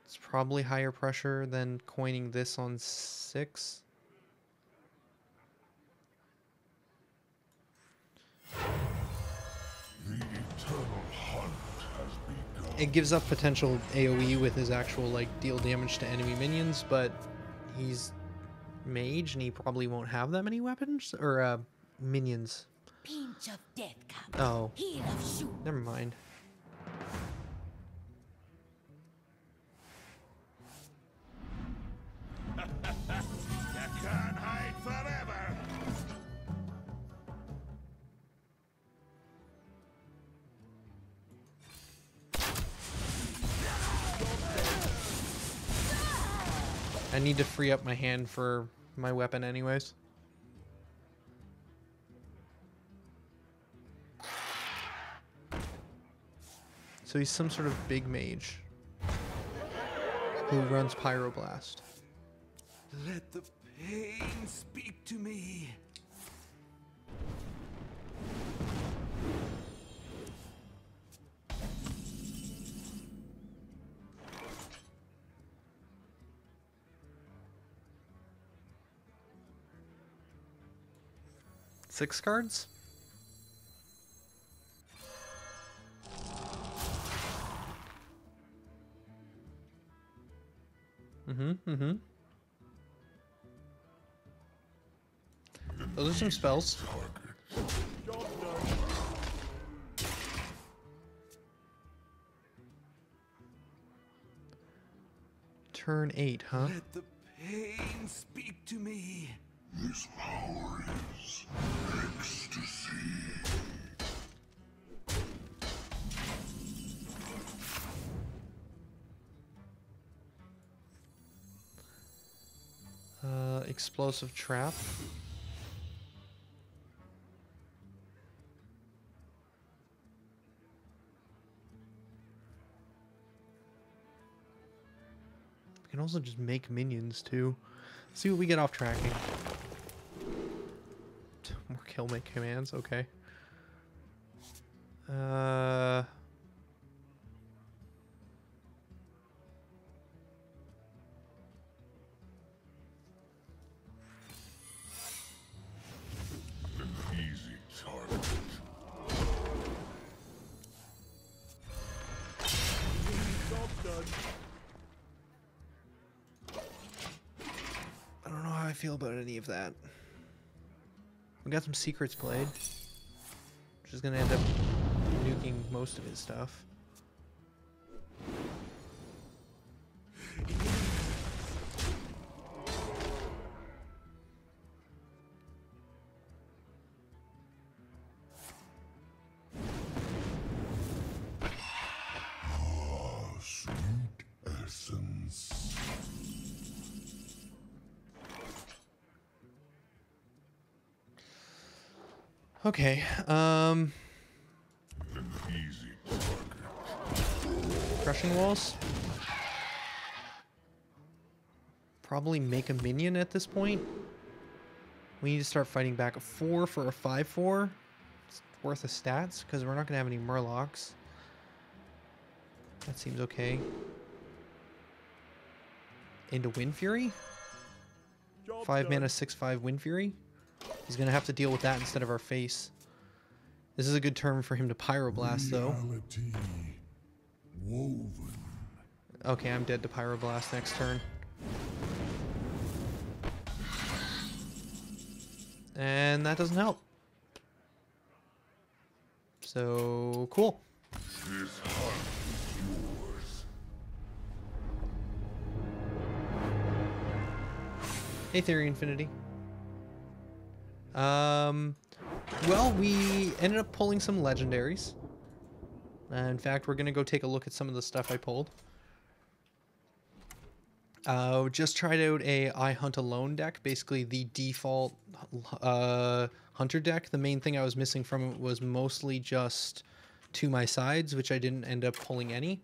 It's probably higher pressure than coining this on 6. The eternal hunt has begun. It gives up potential AoE with his actual, like, deal damage to enemy minions, but he's mage and he probably won't have that many weapons or minions. Pinch of death comes. Oh, Heel of shoe. never mind. You can't hide forever. I need to free up my hand for my weapon anyways. So he's some sort of big mage who runs Pyroblast. Let the pain speak to me. Six cards? Those are some spells. Turn 8, huh? Let the pain speak to me. This power is ecstasy. Explosive trap. We can also just make minions too. See what we get off tracking. More kill make commands, okay. Easy target. I don't know how I feel about any of that. We got some secrets played, which is gonna end up nuking most of his stuff. Sweet essence. Okay, An easy target. crushing walls. probably make a minion at this point. We need to start fighting back. A 4 for a 5/4. It's worth of stats because we're not going to have any Murlocs. That seems okay. Into Wind Fury? 5 mana, 6/5 Wind Fury. He's going to have to deal with that instead of our face. This is a good turn for him to Pyroblast, though. Woven. Okay, I'm dead to Pyroblast next turn. And that doesn't help. So, cool. This heart is yours. Hey, Theory Infinity. Well, we ended up pulling some legendaries. In fact, we're going to go take a look at some of the stuff I pulled. Just tried out a I Hunt Alone deck, basically the default Hunter deck. The main thing I was missing from it was mostly just To My Sides, which I didn't end up pulling any.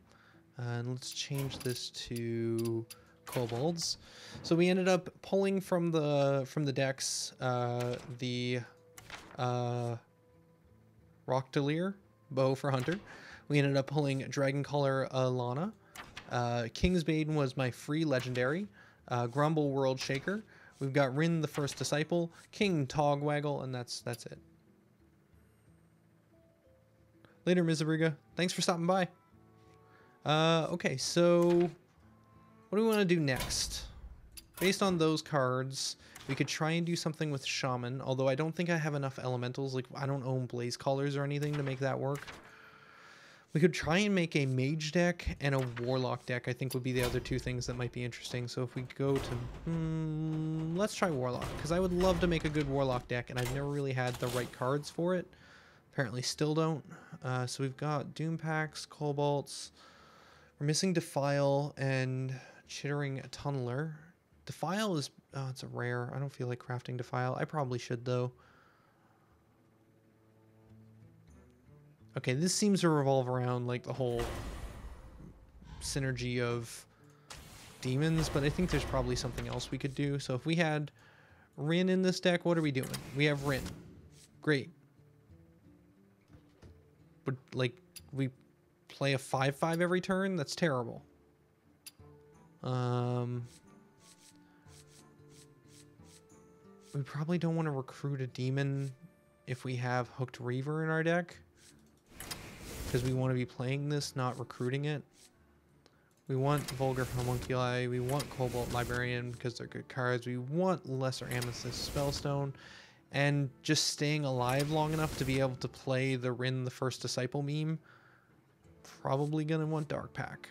And let's change this to Kobolds. So we ended up pulling from the decks the Rockdelier bow for Hunter. We ended up pulling Dragoncaller Alana. Kingsbane was my free legendary. Grumble World Shaker. We've got Rin the First Disciple, King Togwaggle, and that's it. Later, Mizabriga. Thanks for stopping by. Okay, so what do we want to do next? Based on those cards, we could try and do something with Shaman, although I don't think I have enough elementals. Like, I don't own Blaze Callers or anything to make that work. We could try and make a Mage deck and a Warlock deck, I think would be the other two things that might be interesting. So if we go to... let's try Warlock, because I would love to make a good Warlock deck, and I've never really had the right cards for it. Apparently still don't. So we've got Doom Packs, Cobalts. We're missing Defile and Chittering Tunneler. Defile is... oh, it's a rare. I don't feel like crafting Defile. I probably should, though. Okay, this seems to revolve around, like, the whole synergy of demons, but I think there's probably something else we could do. So if we had Rin in this deck, what are we doing? We have Rin. Great. But, like, we play a 5/5 every turn? That's terrible. We probably don't want to recruit a demon if we have Hooked Reaver in our deck, because we want to be playing this, not recruiting it. We want Vulgar Homunculi, we want Cobalt Librarian because they're good cards, we want Lesser Amethyst Spellstone, and just staying alive long enough to be able to play the Rin the First Disciple meme. Probably gonna want Dark Pack.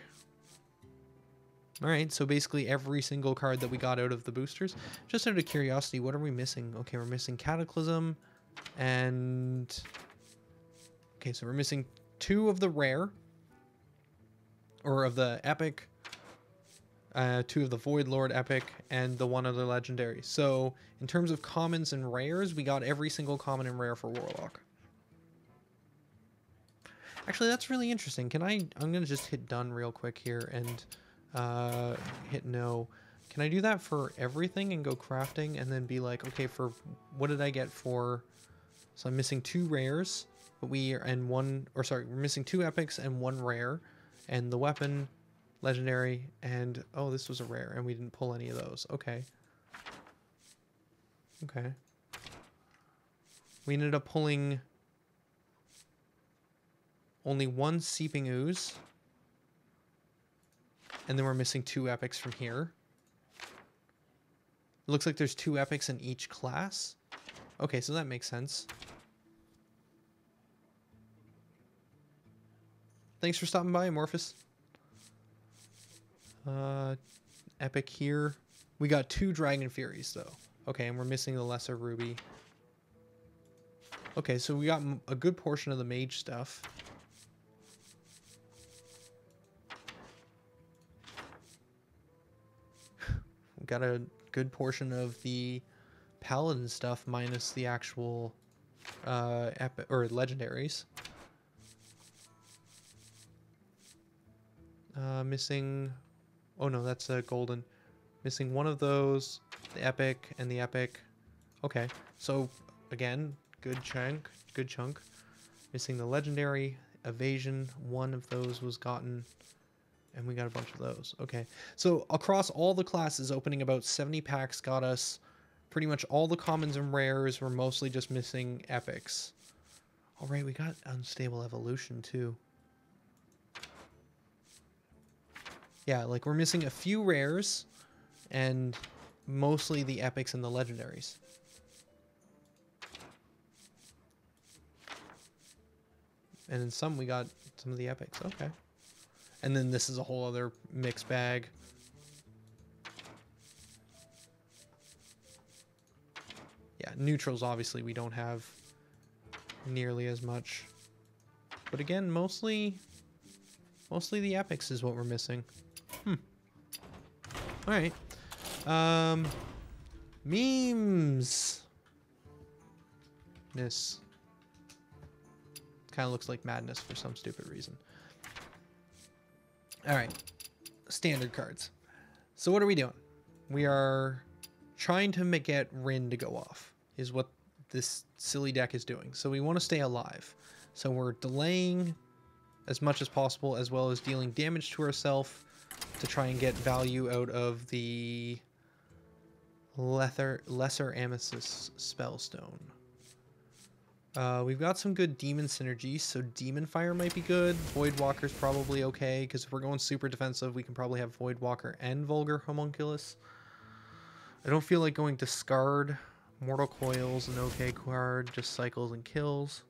Alright, so basically every single card that we got out of the boosters. Just out of curiosity, what are we missing? Okay, we're missing Cataclysm, and... okay, so we're missing 2 of the rare, or of the epic, 2 of the Void Lord epic, and the 1 other legendary. So in terms of commons and rares, we got every single common and rare for Warlock. Actually, that's really interesting. I'm gonna just hit done real quick here and hit no. Can I do that for everything and go crafting and then be like, okay, for what did I get for... so I'm missing 2 rares. But we're missing 2 epics and 1 rare, and the weapon, legendary, and oh, this was a rare, and we didn't pull any of those. Okay. Okay. We ended up pulling only 1 Seeping Ooze, and then we're missing 2 epics from here. It looks like there's 2 epics in each class. Okay, so that makes sense. Thanks for stopping by, Amorphous. Epic here. We got 2 Dragon Furies, though. Okay, and we're missing the Lesser Ruby. Okay, so we got a good portion of the Mage stuff. We got a good portion of the Paladin stuff, minus the actual epic or legendaries. Missing... oh no, that's golden. Missing one of those. The epic and the epic. Okay. So, again, good chunk. Good chunk. Missing the legendary. Evasion. One of those was gotten. And we got a bunch of those. Okay. So, across all the classes, opening about 70 packs got us pretty much all the commons and rares. We're mostly just missing epics. Alright, we got Unstable Evolution, too. Yeah, like, we're missing a few rares. And mostly the epics and the legendaries. And in some we got some of the epics. Okay. And then this is a whole other mixed bag. Yeah, neutrals obviously we don't have nearly as much. But again, mostly the epics is what we're missing. Alright. Memes. This kind of looks like madness for some stupid reason. Alright. Standard cards. So what are we doing? We are trying to get Rin to go off, is what this silly deck is doing. So we want to stay alive. So we're delaying as much as possible, as well as dealing damage to ourselves to try and get value out of the lesser amethyst spellstone. We've got some good demon synergies, so Demon Fire might be good. Void Walker's probably okay, because if we're going super defensive, we can probably have Void Walker and Vulgar Homunculus. I don't feel like going Discard. Mortal Coil's an okay card, just cycles and kills.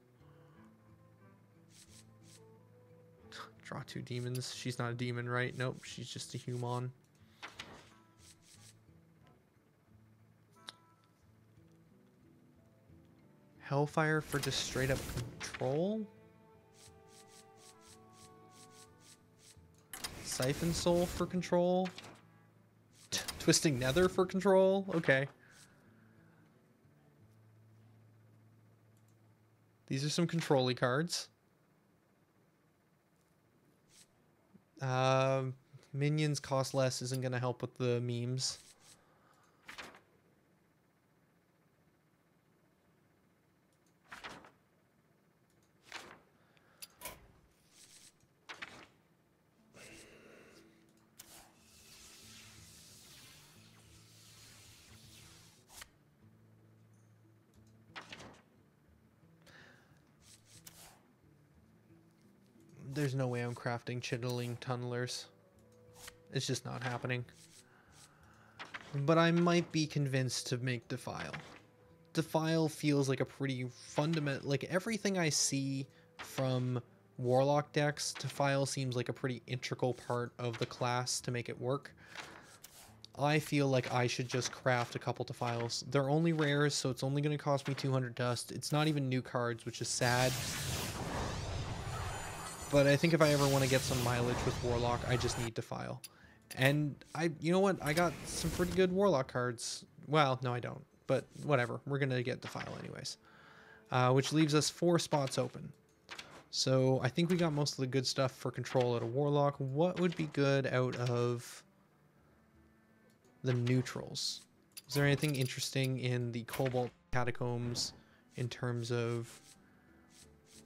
Draw 2 demons. She's not a demon, right? Nope, she's just a human. Hellfire for just straight up control. Siphon Soul for control. Twisting Nether for control. Okay. These are some control-y cards. Minions cost less isn't going to help with the memes. There's no way I'm crafting Chilling Tunnelers. It's just not happening. But I might be convinced to make Defile. Defile feels like a pretty fundamental... Like, everything I see from Warlock decks, Defile seems like a pretty integral part of the class to make it work. I feel like I should just craft a couple Defiles. They're only rares, so it's only going to cost me 200 dust. It's not even new cards, which is sad. But I think if I ever want to get some mileage with Warlock, I just need Defile. And you know what? I got some pretty good Warlock cards. Well, no, I don't. But whatever. We're going to get Defile anyways. Which leaves us 4 spots open. So I think we got most of the good stuff for control out of Warlock. What would be good out of the neutrals? Is there anything interesting in the Cobalt Catacombs in terms of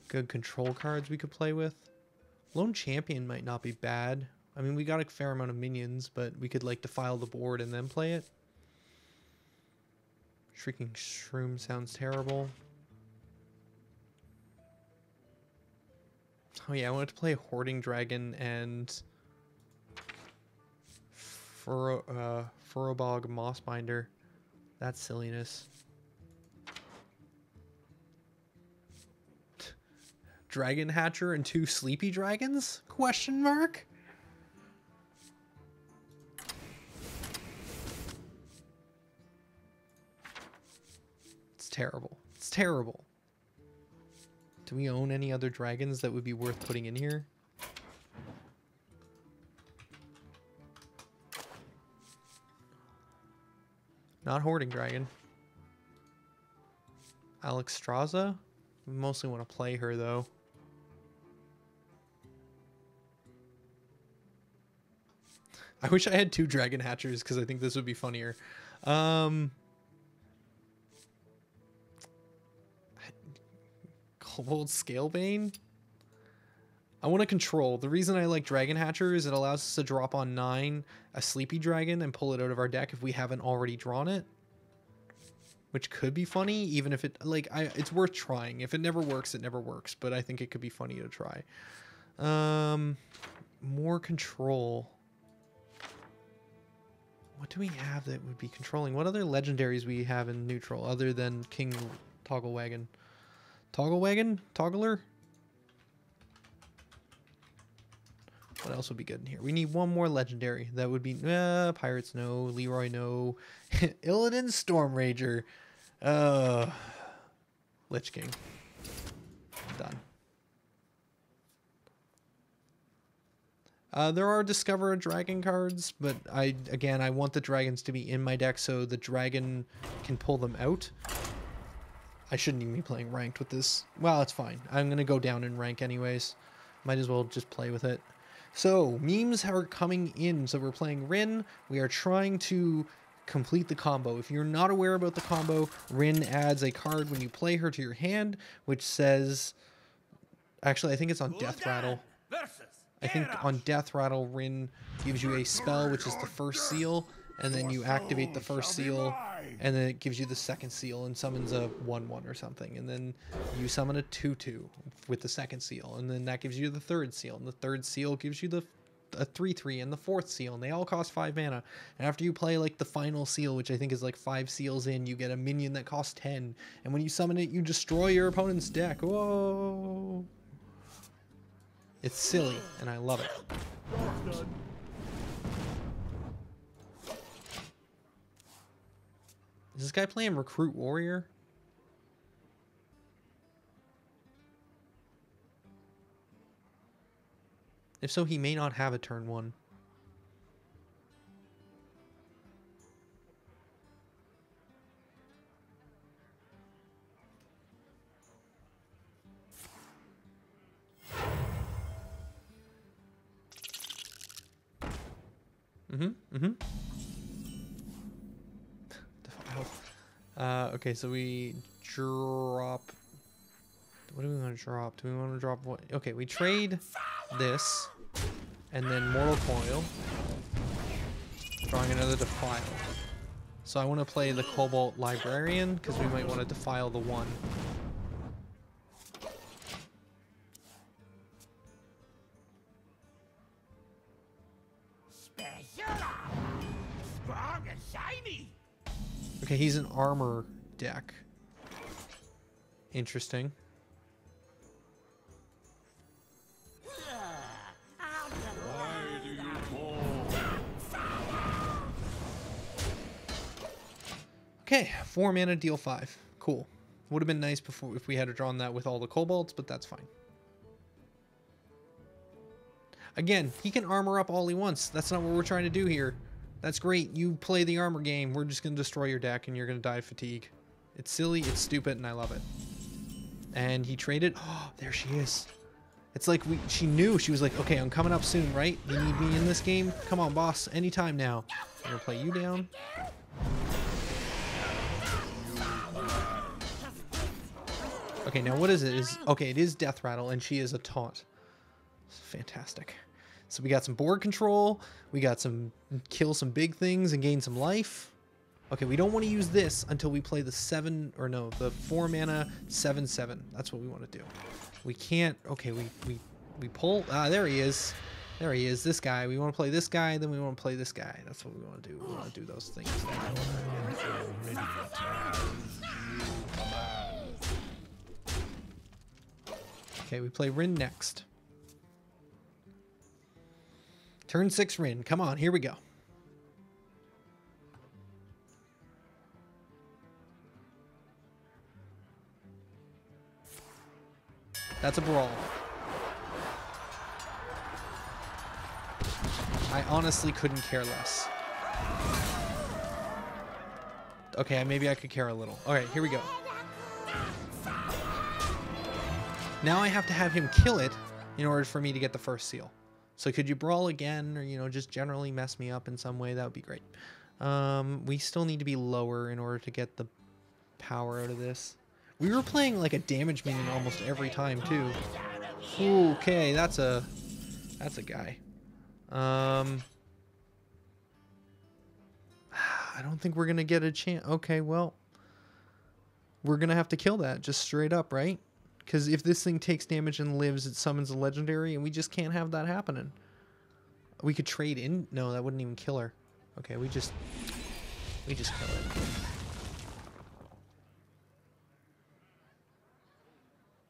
good control cards we could play with? Lone Champion might not be bad. I mean, we got a fair amount of minions, but we could, like, defile the board and then play it. Shrieking Shroom sounds terrible. Oh yeah, I wanted to play Hoarding Dragon and Furrowbog Mossbinder. That's silliness. Dragon Hatcher and 2 Sleepy Dragons? Question mark? It's terrible. It's terrible. Do we own any other dragons that would be worth putting in here? Not Hoarding Dragon. Alexstrasza? We mostly want to play her though. I wish I had 2 dragon hatchers because I think this would be funnier. Cobalt Scalebane? I want to control. The reason I like Dragon Hatcher is it allows us to drop on 9 a Sleepy Dragon and pull it out of our deck if we haven't already drawn it. Which could be funny, even if it, like, it's worth trying. If it never works, it never works. But I think it could be funny to try. More control. What do we have that would be controlling? What other legendaries we have in neutral other than King Togglewagon? Togglewagon? Toggler? What else would be good in here? We need one more legendary. That would be Pirates, no. Leroy, no. Illidan Stormrager. Lich King. Done. There are Discover a Dragon cards, but I want the dragons to be in my deck so the dragon can pull them out. I shouldn't even be playing ranked with this. Well, it's fine. I'm going to go down in rank anyways. Might as well just play with it. So, memes are coming in. So we're playing Rin. We are trying to complete the combo. If you're not aware about the combo, Rin adds a card when you play her to your hand, which says... Actually, I think it's on Death Rattle. I think on Death Rattle, Rin gives you a spell, which is the first seal, and then you activate the first seal, and then it gives you the second seal and summons a 1/1 or something, and then you summon a 2/2 with the second seal, and then that gives you the third seal, and the third seal gives you a 3/3 and the fourth seal, and they all cost 5 mana. And after you play like the final seal, which I think is like 5 seals in, you get a minion that costs 10, and when you summon it, you destroy your opponent's deck. Whoa! It's silly, and I love it. Is this guy playing Recruit Warrior? If so, he may not have a turn 1. Defiled. Okay, so we drop... What do we want to drop? Do we want to drop what? Okay, we trade this, and then Mortal Coil, drawing another Defile. So I want to play the Cobalt Librarian, because we might want to defile the 1. Strong and shiny. Okay, he's an armor deck. Interesting. Okay, 4 mana, deal 5. Cool. Would have been nice before if we had drawn that with all the kobolds, but that's fine. Again, he can armor up all he wants. That's not what we're trying to do here. That's great. You play the armor game. We're just going to destroy your deck and you're going to die of fatigue. It's silly, it's stupid, and I love it. And he traded. Oh, there she is. It's like she knew. She was like, okay, I'm coming up soon, right? You need me in this game? Come on, boss. Anytime now. I'm going to play you down. Okay, now what is it? Okay, it is Death Rattle, and she is a taunt. Fantastic. So we got some board control. We got some kill some big things and gain some life. Okay, we don't want to use this until we play the 4 mana 7/7. That's what we want to do. We can't. Okay, we pull. Ah, there he is. There he is. This guy. We want to play this guy. Then we want to play this guy. That's what we want to do. We want to do those things. Okay, we play Rin next. Turn 6 Rin. Come on, here we go. That's a brawl. I honestly couldn't care less. Okay, maybe I could care a little. Alright, here we go. Now I have to have him kill it in order for me to get the first seal. So could you brawl again, or, you know, just generally mess me up in some way? That would be great. We still need to be lower in order to get the power out of this. We were playing like a damage minion almost every time too. Okay, that's a guy. I don't think we're gonna get a chance. Okay, well, we're gonna have to kill that just straight up, right? Because if this thing takes damage and lives, it summons a legendary, and we just can't have that happening. We could trade in. No, that wouldn't even kill her. Okay, we just kill it.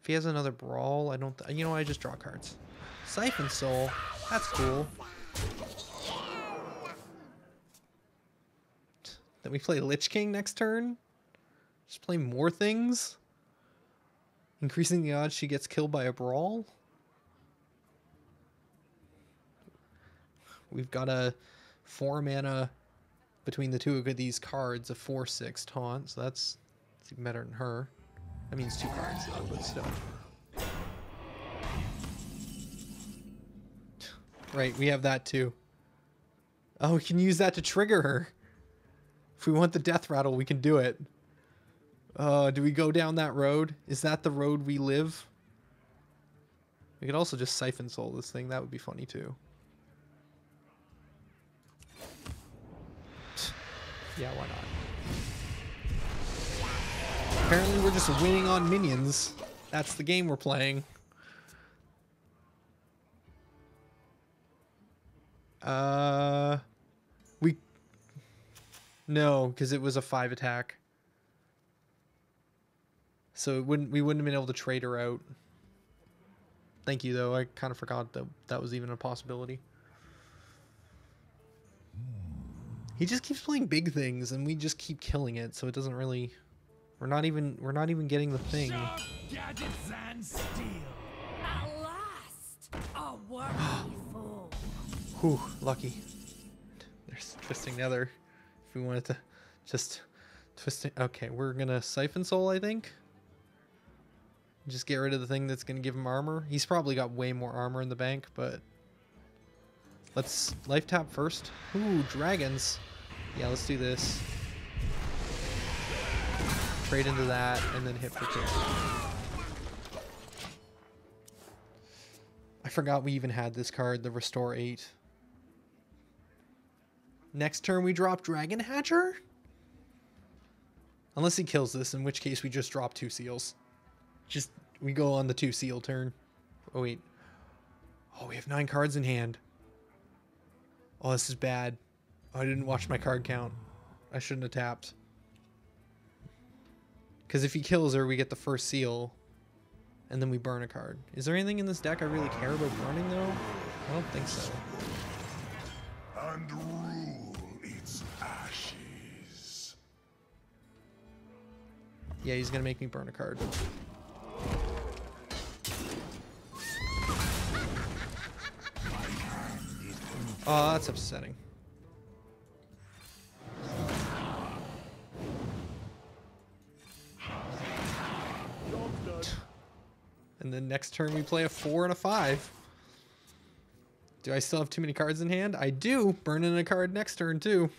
If he has another brawl, I don't. You know, I just draw cards. Siphon Soul. That's cool. Then we play Lich King next turn. Just play more things. Increasing the odds she gets killed by a brawl. We've got a 4 mana between the two of these cards, a 4/6 taunt, so that's even better than her. That means 2 cards though, but still. Right, we have that too. Oh, we can use that to trigger her. If we want the death rattle, we can do it. Do we go down that road? Is that the road we live? We could also just Siphon Soul this thing. That would be funny too. Yeah, why not? Apparently we're just winning on minions. That's the game we're playing. No, because it was a 5 attack. So we wouldn't have been able to trade her out. Thank you, though. I kind of forgot that that was even a possibility. He just keeps playing big things, and we just keep killing it. So it doesn't really. We're not even getting the thing. Sharp gadgets and steel. At last, a worthy fool. Whew, lucky. There's Twisting Nether. If we wanted to just twist it. Okay, we're gonna Siphon Soul, I think. Just get rid of the thing that's gonna give him armor. He's probably got way more armor in the bank, but let's life tap first. Ooh, dragons. Yeah, let's do this. Trade into that and then hit for kill. I forgot we even had this card, the Restore 8. Next turn we drop Dragon Hatcher? Unless he kills this, in which case we just drop 2 seals. Just, we go on the 2 seal turn. Oh, wait. Oh, we have 9 cards in hand. Oh, this is bad. Oh, I didn't watch my card count. I shouldn't have tapped. Because if he kills her, we get the first seal. And then we burn a card. Is there anything in this deck I really care about burning, though? I don't think so. And rule its ashes. Yeah, he's going to make me burn a card. Oh, that's upsetting. And then next turn we play a 4 and a 5. Do I still have too many cards in hand? I do. Burn in a card next turn too.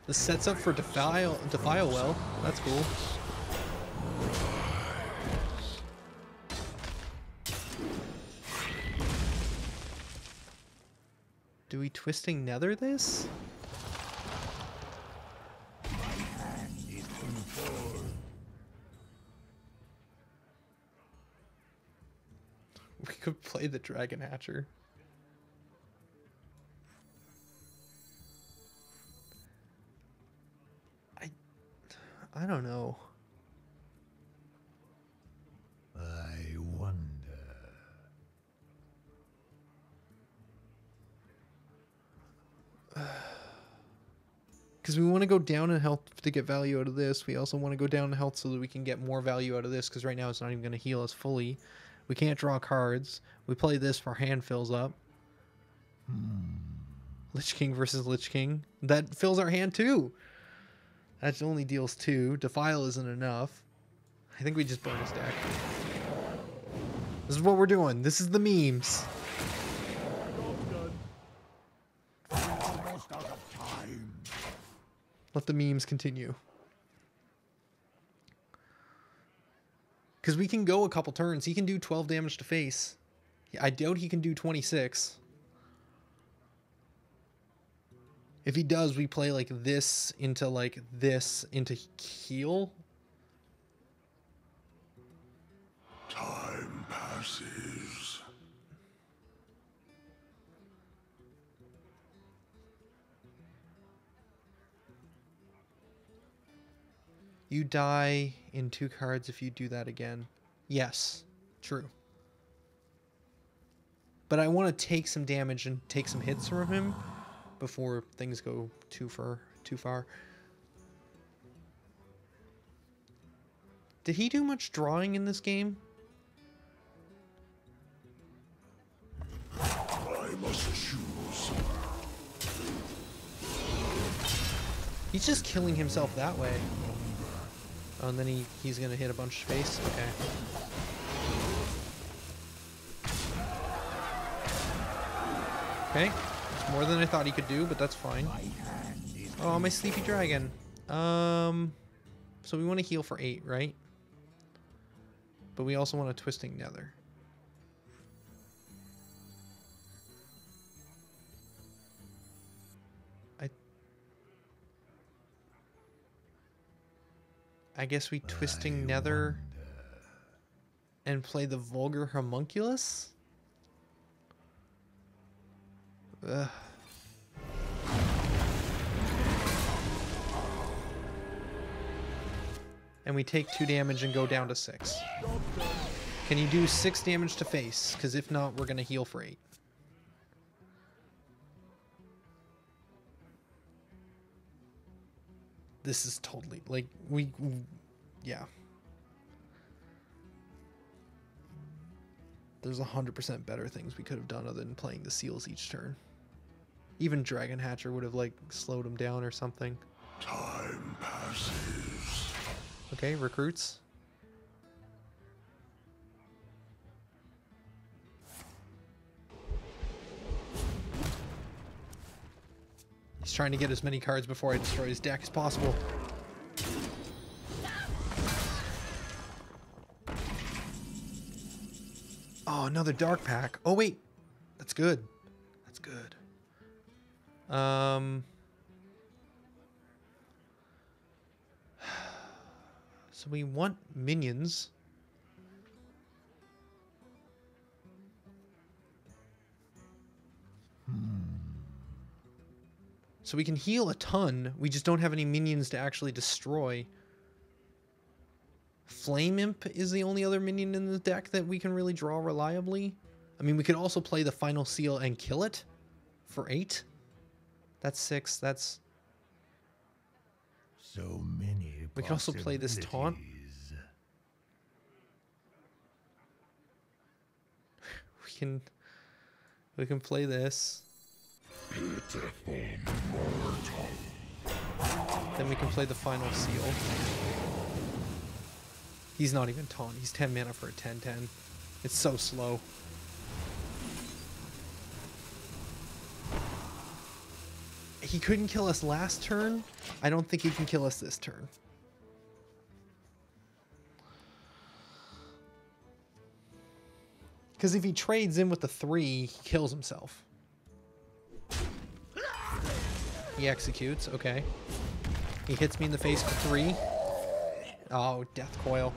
This sets up for Defile Well. That's cool. Do we Twisting Nether this? We could play the Dragon Hatcher. I don't know. I wonder. Because we want to go down in health to get value out of this. We also want to go down in health so that we can get more value out of this. Because right now it's not even going to heal us fully. We can't draw cards. We play this, our hand fills up. Lich King versus Lich King. That fills our hand too. That only deals 2. Defile isn't enough. I think we just burn his deck. This is what we're doing. This is the memes. Almost out of time. Let the memes continue. Because we can go a couple turns. He can do 12 damage to face. I doubt he can do 26. If he does, we play like this into heal. Time passes. You die in 2 cards if you do that again. Yes, true. But I want to take some damage and take some hits from him before things go too far. Did he do much drawing in this game? I must choose. He's just killing himself that way. Oh, and then he's gonna hit a bunch of space? Okay. Okay. It's more than I thought he could do, but that's fine. Oh, my sleepy dragon. So we want to heal for 8, right? But we also want a twisting nether. I guess we twisting nether and play the vulgar homunculus? Ugh. And we take 2 damage and go down to 6. Can you do 6 damage to face? Because if not, we're going to heal for 8. This is totally, like, yeah. There's 100% better things we could have done other than playing the seals each turn. Even Dragon Hatcher would have, like, slowed him down or something. Time passes. Okay, recruits. He's trying to get as many cards before I destroy his deck as possible. Oh, another dark pack. Oh, wait. That's good. That's good. So we want minions. So we can heal a ton. We just don't have any minions to actually destroy. Flame Imp is the only other minion in the deck that we can really draw reliably. I mean, we could also play the Final Seal and kill it for 8. That's 6. That's... So many. We can also play this taunt. We can play this. Then we can play the Final Seal. He's not even taunt. He's 10 mana for a 10/10. It's so slow. He couldn't kill us last turn. I don't think he can kill us this turn. Because if he trades in with the 3, he kills himself. He executes, okay. He hits me in the face for 3. Oh, Death Coil.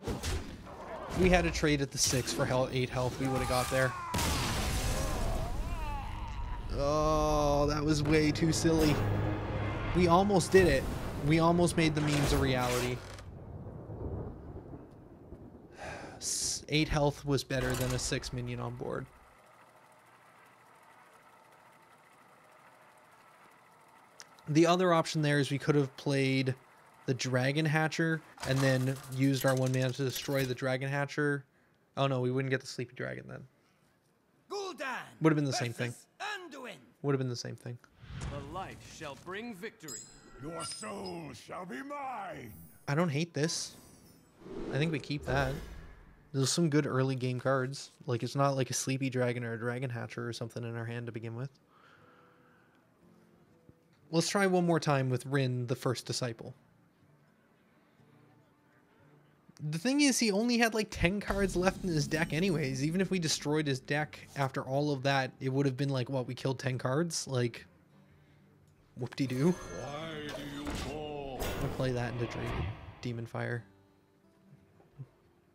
If we had a trade at the 6 for 8 health, we would have got there. Oh, that was way too silly. We almost did it. We almost made the memes a reality. 8 health was better than a 6 minion on board. The other option there is we could have played the Dragon Hatcher and then used our 1 mana to destroy the Dragon Hatcher. Oh no, we wouldn't get the Sleepy Dragon then. Would have been the same thing. Would have been the same thing. The light shall bring victory. Your soul shall be mine. I don't hate this. I think we keep that. There's some good early game cards. Like, it's not like a Sleepy Dragon or a Dragon Hatcher or something in our hand to begin with. Let's try one more time with Rin, the First Disciple. The thing is, he only had like 10 cards left in his deck anyways. Even if we destroyed his deck after all of that, it would have been like, what, we killed 10 cards? Like, whoop-de-doo. Why do you fall? I'm gonna play that into Demon Fire.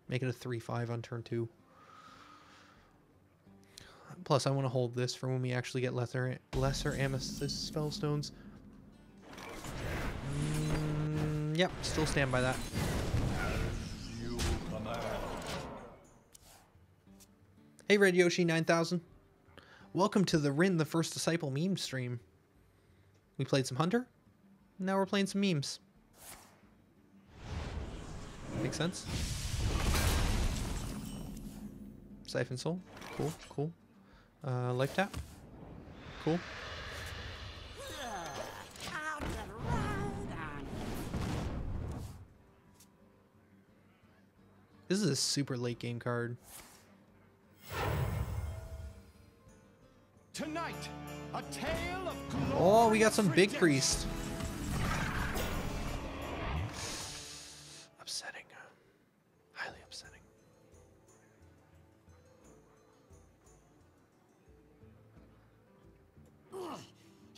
Make it a 3/5 on turn 2. Plus, I want to hold this for when we actually get lesser amethyst spellstones. Yep, still stand by that. You command. Hey, Red Yoshi 9000. Welcome to the Rin the First Disciple meme stream. We played some Hunter. Now we're playing some memes. Makes sense? Siphon Soul. Cool, cool. Life Tap. Cool. I'll get right on it. This is a super late game card. Tonight, a tale of glory. Oh, we got some Big Priest. Upsetting. Highly upsetting.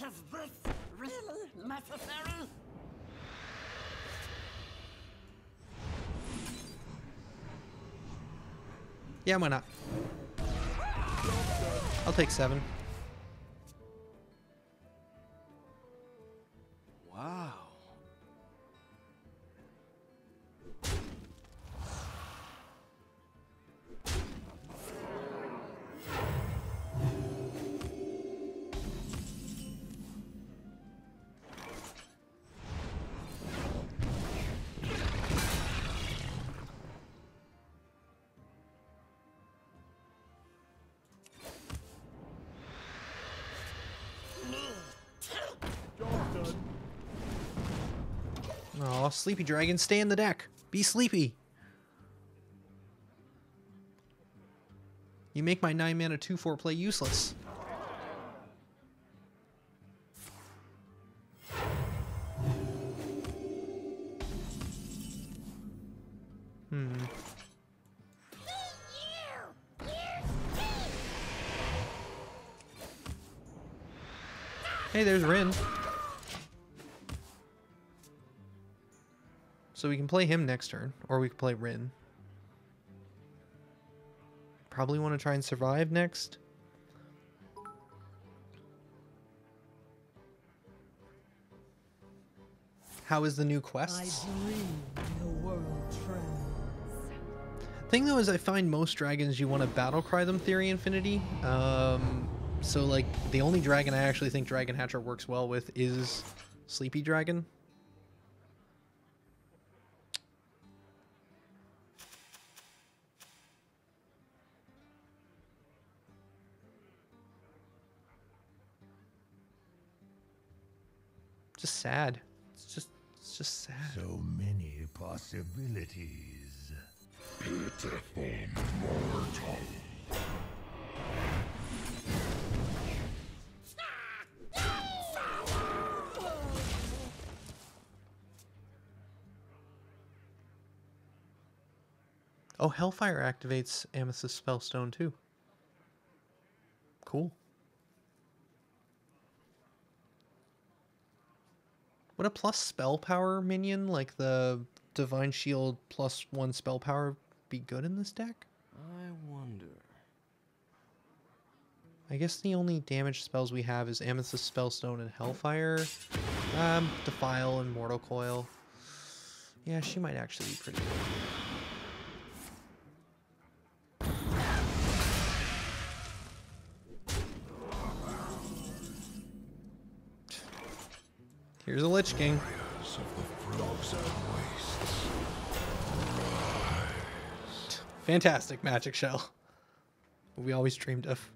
Is this really necessary? Yeah, why not? I'll take 7. Wow. Oh, Sleepy Dragon, stay in the deck. Be sleepy. You make my 9-mana 2/4 play useless. Hey, there's Rin. So we can play him next turn, or we can play Rin. Probably want to try and survive next. How is the new quests? dream the world trembles. Thing though is I find most dragons you want to battle cry them Theory Infinity. So like the only dragon I actually think Dragon Hatcher works well with is Sleepy Dragon. Just sad. It's just sad. So many possibilities. Pitiful mortal. Oh, Hellfire activates Amethyst Spellstone too. Cool. Would a plus spell power minion like the Divine Shield +1 spell power be good in this deck? I wonder. I guess the only damage spells we have is Amethyst Spellstone and Hellfire. Defile and Mortal Coil. Yeah, she might actually be pretty good. Here's a Lich King. Fantastic magic shell. We always dreamed of.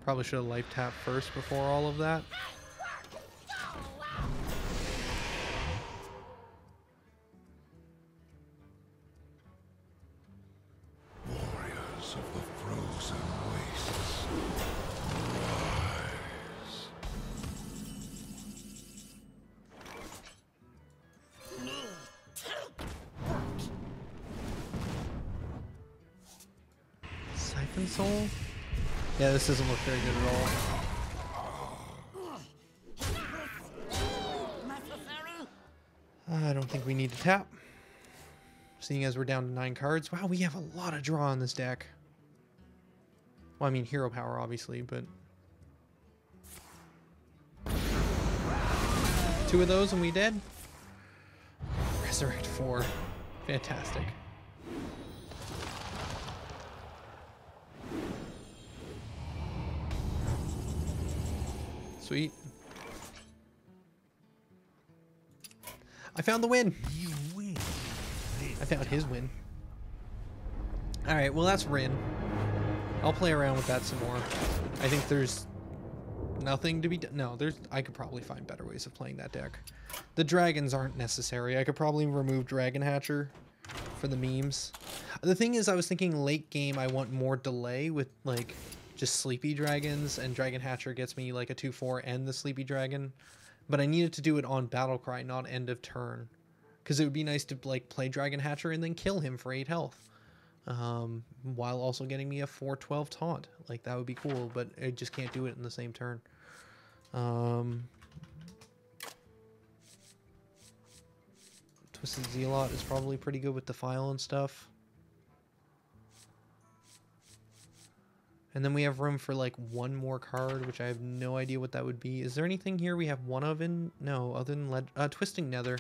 Probably should have life tapped first before all of that. Warriors of the frozen wastes, rise. Siphon Soul? Yeah, this doesn't look very good at all. I don't think we need to tap. Seeing as we're down to 9 cards. Wow, we have a lot of draw on this deck. Well, I mean, hero power, obviously, but... 2 of those and we dead? Resurrect 4. Fantastic. Sweet. I found the win. You win. I found his win. Alright, well that's Rin. I'll play around with that some more. I think there's nothing to be done. No, I could probably find better ways of playing that deck. The dragons aren't necessary. I could probably remove Dragon Hatcher for the memes. The thing is, I was thinking late game I want more delay with like just Sleepy Dragons, and Dragon Hatcher gets me like a 2/4 and the Sleepy Dragon. But I needed to do it on Battlecry, not end of turn. Because it would be nice to like play Dragon Hatcher and then kill him for 8 health. While also getting me a 4/12 taunt. Like that would be cool, but I just can't do it in the same turn. Twisted Zealot is probably pretty good with Defile and stuff. And then we have room for like 1 more card, which I have no idea what that would be. Is there anything here we have 1 of in? No, other than Twisting Nether.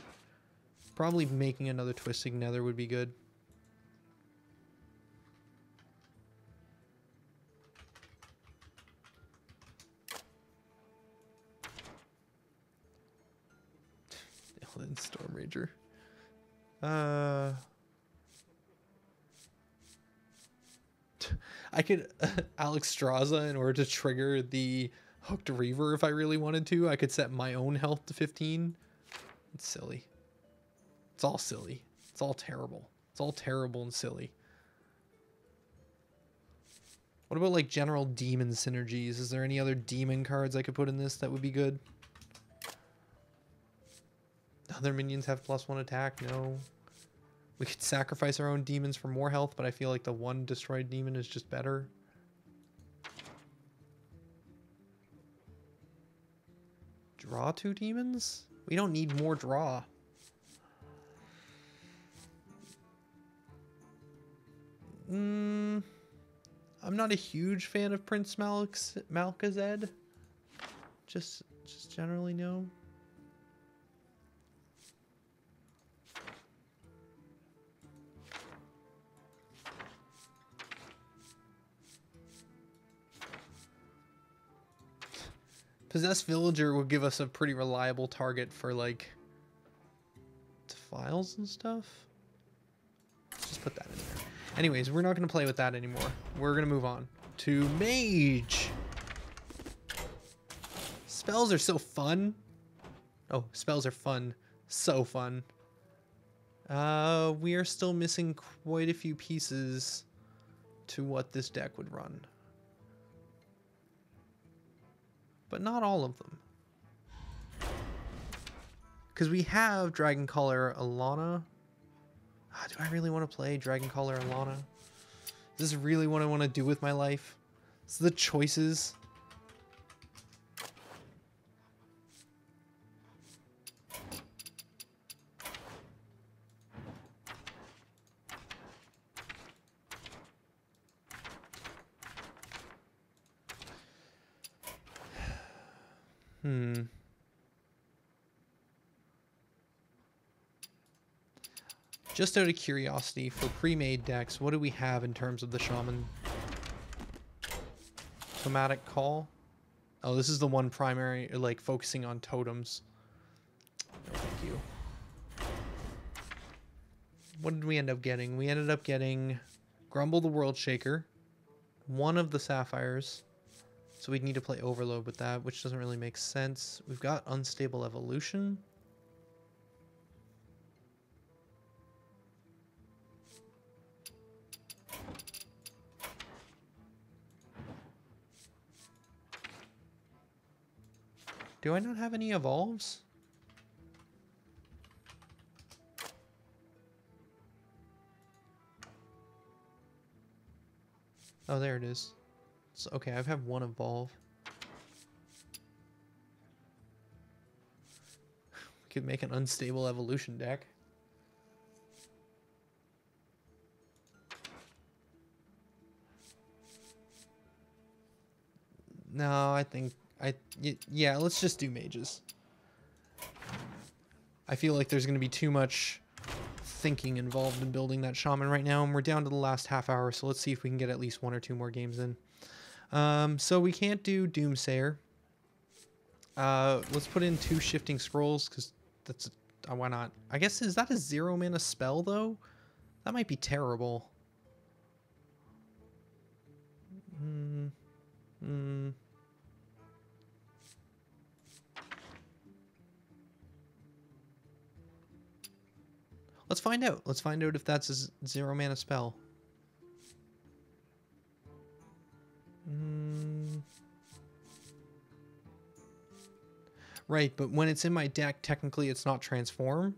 Probably making another Twisting Nether would be good. Elden Storm Rager. I could Alex Straza in order to trigger the Hooked Reaver if I really wanted to. I could set my own health to 15. It's silly. It's all silly. It's all terrible. It's all terrible and silly. What about like general demon synergies? Is there any other demon cards I could put in this that would be good? Other minions have +1 attack? No. We could sacrifice our own demons for more health, but I feel like the 1 destroyed demon is just better. Draw 2 demons? We don't need more draw. I'm not a huge fan of Prince Malkazed. Just generally no. Possessed Villager will give us a pretty reliable target for like Defiles and stuff. Let's just put that in there. Anyways, we're not going to play with that anymore. We're going to move on to Mage. Spells are so fun. Oh, spells are fun. So fun. We are still missing quite a few pieces to what this deck would run. But not all of them. Because we have Dragon Color Alana. Do I really want to play Dragon Color Alana? Is this really what I want to do with my life? It's the choices. Just out of curiosity, for pre-made decks, what do we have in terms of the Shaman? Tomatic Call? Oh, this is the one primary, like, focusing on totems. No, thank you. What did we end up getting? We ended up getting Grumble the World Shaker, 1 of the Sapphires, So we'd need to play Overload with that, which doesn't really make sense. We've got Unstable Evolution. Do I not have any evolves? Oh, there it is. So, okay, I have one evolve. We could make an unstable evolution deck. No, I think yeah, let's just do mages. I feel like there's going to be too much thinking involved in building that shaman right now, and we're down to the last half hour, so let's see if we can get at least 1 or 2 more games in. So we can't do Doomsayer. Let's put in 2 Shifting Scrolls, because that's why not? I guess, is that a 0 mana spell though? That might be terrible. Let's find out. Let's find out if that's a 0 mana spell. Right, but when it's in my deck, technically it's not transform.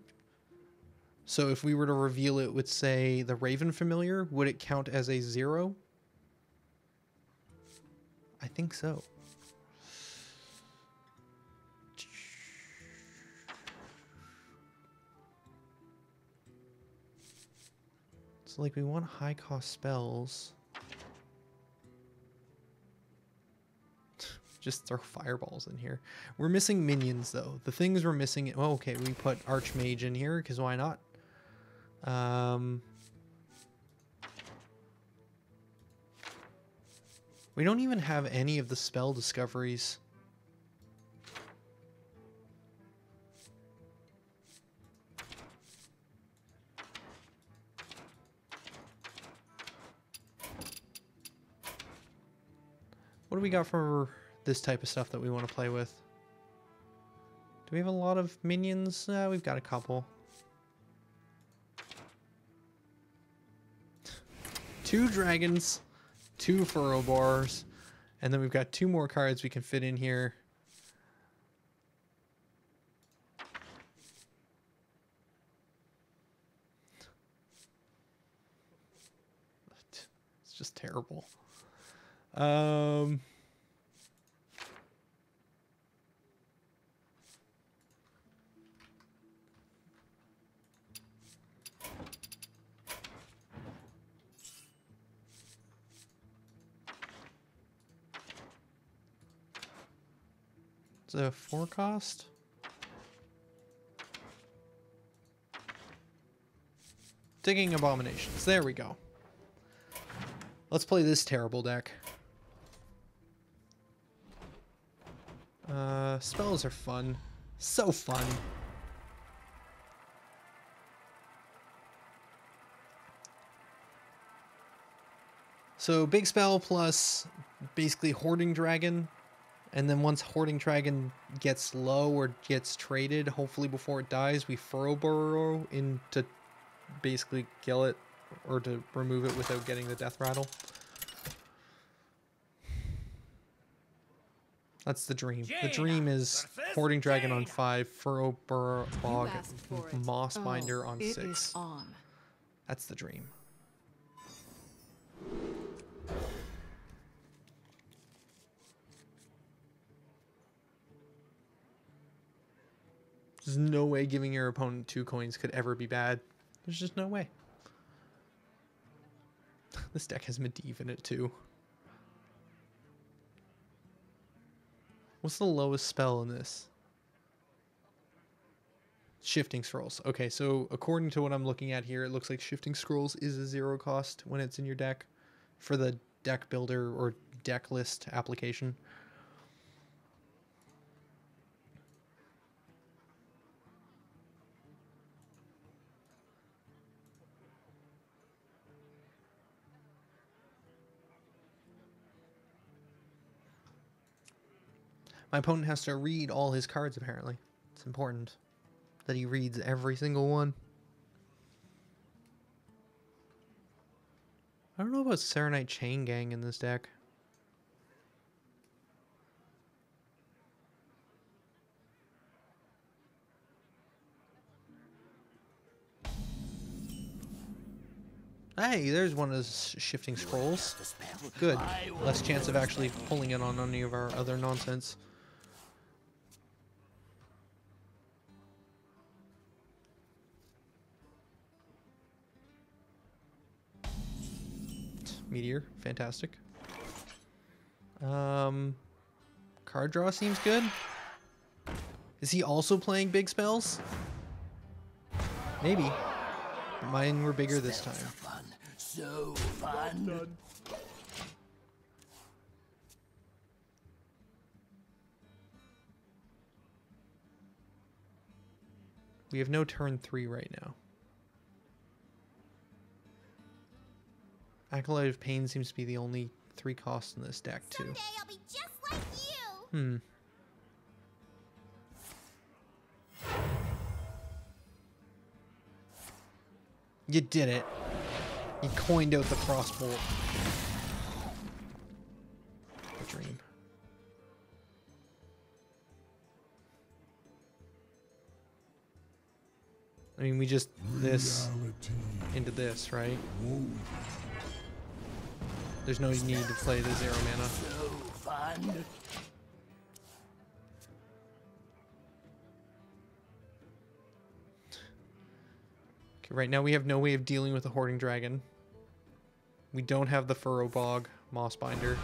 So if we were to reveal it with, say, the Raven Familiar, would it count as a 0? I think so. So, like, we want high-cost spells. Just throw fireballs in here. We're missing minions, though. The things we're missing... Oh, okay, we put Archmage in here, because why not? We don't even have any of the spell discoveries. What do we got for this type of stuff that we want to play with? Do we have a lot of minions? We've got a couple. 2 dragons, 2 furrow bars, and then we've got 2 more cards we can fit in here. It's just terrible. It's a 4 cost. Digging Abominations. There we go. Let's play this terrible deck. Spells are fun. So fun. So big spell plus basically Hoarding Dragon. And then once Hoarding Dragon gets low or gets traded, hopefully before it dies, we Furrow Burrow in to basically kill it or to remove it without getting the death rattle. That's the dream. The dream is Hoarding Dragon on 5, Furrow Burrow, Bog, Moss Binder on 6. That's the dream. There's no way giving your opponent 2 coins could ever be bad. There's just no way. This deck has Medivh in it too. What's the lowest spell in this? Shifting Scrolls. Okay, so according to what I'm looking at here, it looks like Shifting Scrolls is a 0 cost when it's in your deck for the deck builder or deck list application. My opponent has to read all his cards, apparently. It's important that he reads every single one. I don't know about Serenite Chain Gang in this deck. Hey, there's one of those shifting scrolls. Good. Less chance of actually pulling it on any of our other nonsense. Meteor, fantastic. Card draw seems good. Is he also playing big spells? Maybe. Mine were bigger this time. So fun. We have no turn 3 right now. Acolyte of Pain seems to be the only 3 cost in this deck, too. Someday I'll be just like you. You did it. You coined out the crossbolt. A dream. I mean, we just this into this, right? There's no need to play the 0 mana. So fun. Okay, right now we have no way of dealing with the Hoarding Dragon. We don't have the Furrow Bog Mossbinder.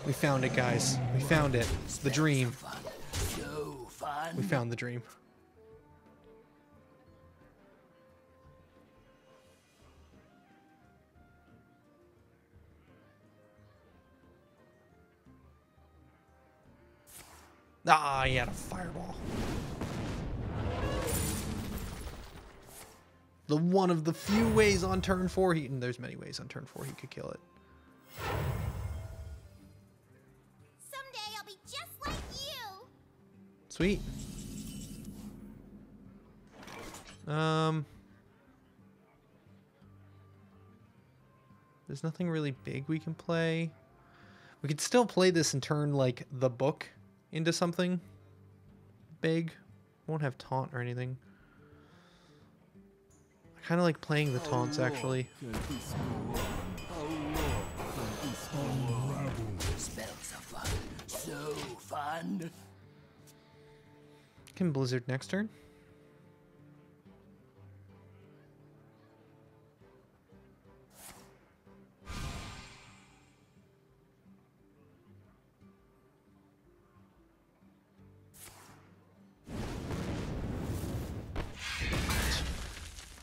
We found it, guys. We found it. The dream. So fun. We found the dream. Ah, he had a fireball. The one of the few ways on turn 4 he... And there's many ways on turn 4 he could kill it. Someday I'll be just like you. Sweet. There's nothing really big we can play. We could still play this and turn, like, the book into something big. Won't have taunt or anything. I kind of like playing the taunts, actually. Spells are fun. So fun. Can Blizzard next turn?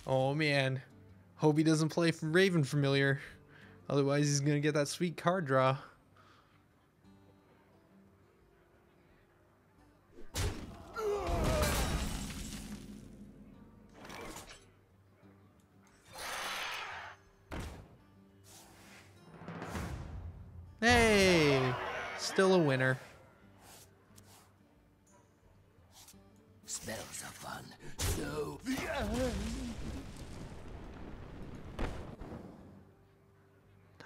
Oh man, hope he doesn't play from Raven Familiar, otherwise he's gonna get that sweet card draw. Hey, still a winner. Spells are fun. So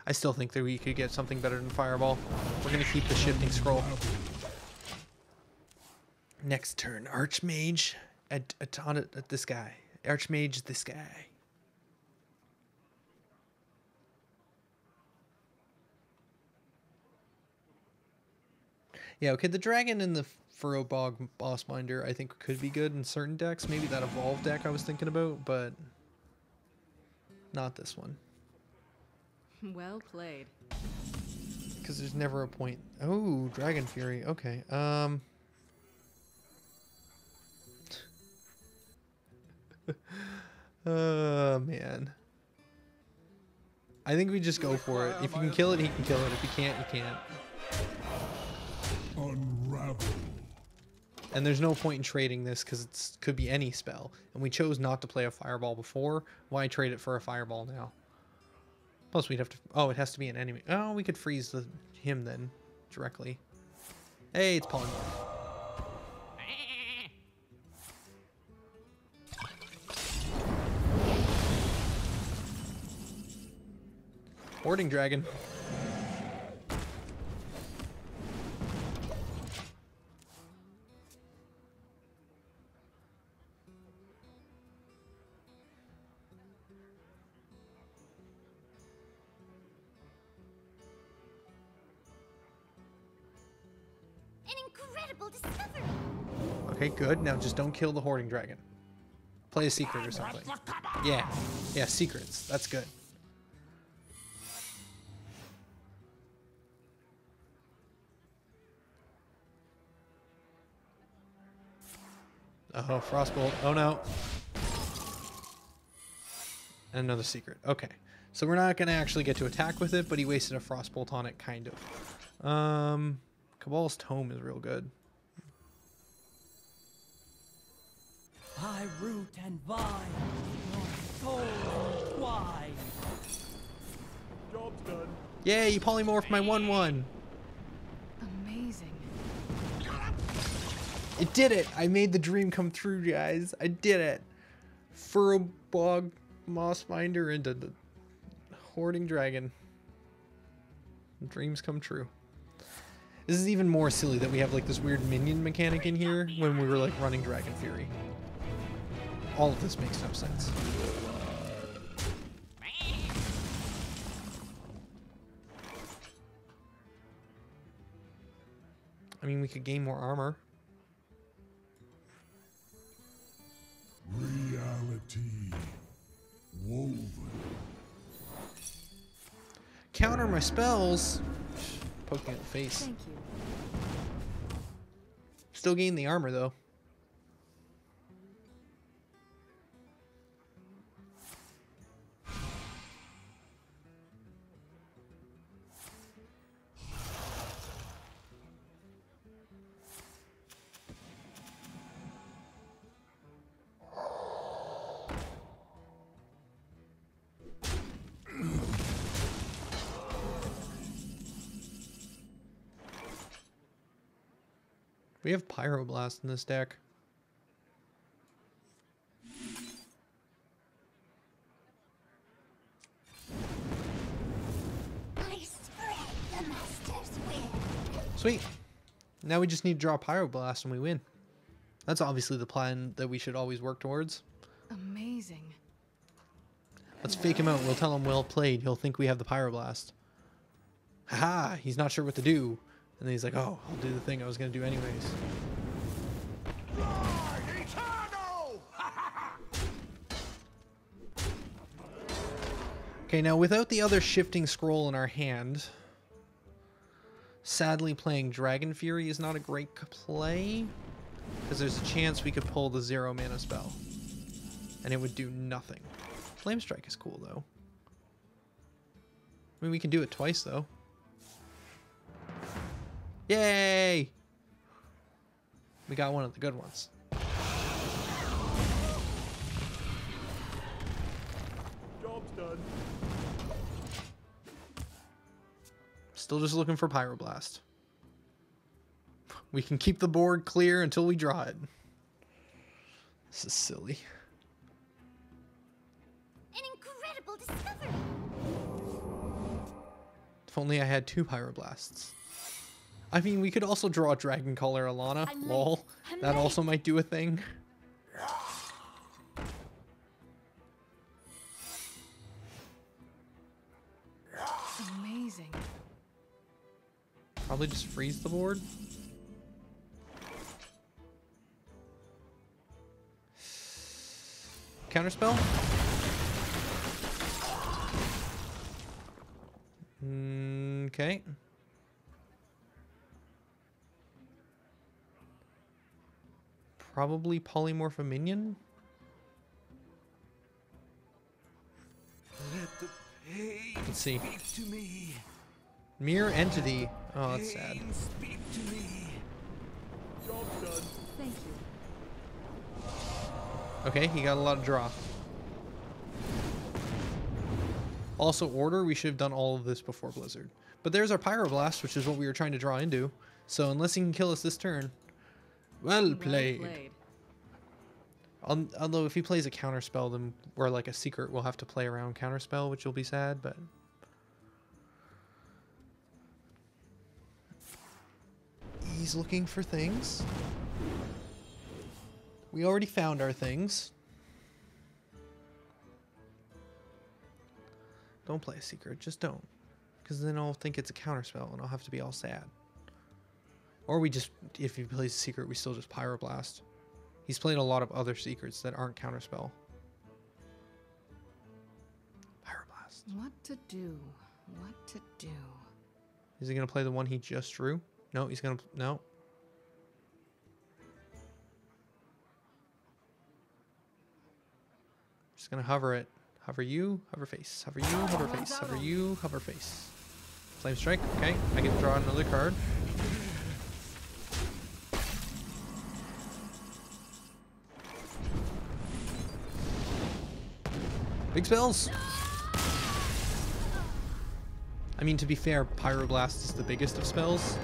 I still think that we could get something better than Fireball. We're gonna keep the shifting scroll. Next turn, Archmage at this guy. Archmage this guy. Yeah, okay, the dragon and the Furrow Bog Bossbinder I think could be good in certain decks. Maybe that Evolve deck I was thinking about, but not this one. Well played. Because there's never a point. Oh, Dragon Fury. Okay. Oh, man. I think we just go for it. If you can kill it, he can kill it. If you can't, you can't. Unravel. And there's no point in trading this because it could be any spell. And we chose not to play a Fireball before. Why trade it for a Fireball now? Plus, we'd have to... Oh, it has to be an enemy. Oh, we could freeze him then directly. Hey, it's polymorph. Hoarding dragon. An incredible discovery. Okay, good. Now just don't kill the hoarding dragon. Play a secret or something. Yeah. Yeah, secrets. That's good. Oh, frostbolt. Oh no. And another secret. Okay. So we're not going to actually get to attack with it, but he wasted a frostbolt on it, kind of. Cabal's Tome is real good. I root and vine, your soul entwine. Job's done. Yay, you polymorphed my 1/1. Amazing. It did it! I made the dream come true, guys. I did it. Furrowbog Mossbinder into the hoarding dragon. Dreams come true. This is even more silly that we have like this weird minion mechanic in here when we were like running Dragon Fury. All of this makes no sense. I mean, we could gain more armor. Reality woven. Counter my spells. Poking at the face. Thank you. Still gain the armor though. We have Pyroblast in this deck. I spread the master's will. Sweet. Now we just need to draw Pyroblast and we win. That's obviously the plan that we should always work towards. Amazing. Let's fake him out. We'll tell him well played. He'll think we have the Pyroblast. Haha, he's not sure what to do. And then he's like, oh, I'll do the thing I was going to do anyways. Okay, now without the other shifting scroll in our hand, sadly playing Dragon Fury is not a great play, because there's a chance we could pull the 0 mana spell, and it would do nothing. Flame Strike is cool, though. I mean, we can do it twice, though. Yay! We got one of the good ones. Job's done. Still just looking for Pyroblast. We can keep the board clear until we draw it. This is silly. An incredible discovery. If only I had 2 Pyroblasts. I mean, we could also draw Dragon Caller Alana. I'm Lol. late. I'm That late. also might do a thing. Amazing. Probably just freeze the board. Counterspell? Okay. Probably polymorph a minion? Let the pain Let's see. speak to me. Mirror Entity. Oh, that's sad. Pain speak to me. Job's done. Thank you. Okay, he got a lot of draw. Also, order, we should have done all of this before Blizzard. But there's our Pyroblast, which is what we were trying to draw into. So unless he can kill us this turn, well played. Although if he plays a counterspell, then or like a secret, we'll have to play around counterspell, which will be sad, but... He's looking for things. We already found our things. Don't play a secret, just don't. Because then I'll think it's a counterspell and I'll have to be all sad. Or we just, if he plays a secret, we still just Pyroblast. He's played a lot of other secrets that aren't counterspell. Pyroblast. What to do? What to do? Is he going to play the one he just drew? No, he's going to... No. Just going to hover it. Hover you, hover face. Hover you, hover face. Hover you, hover face. Flame Strike. Okay, I get to draw another card. Big spells! I mean, to be fair, Pyroblast is the biggest of spells.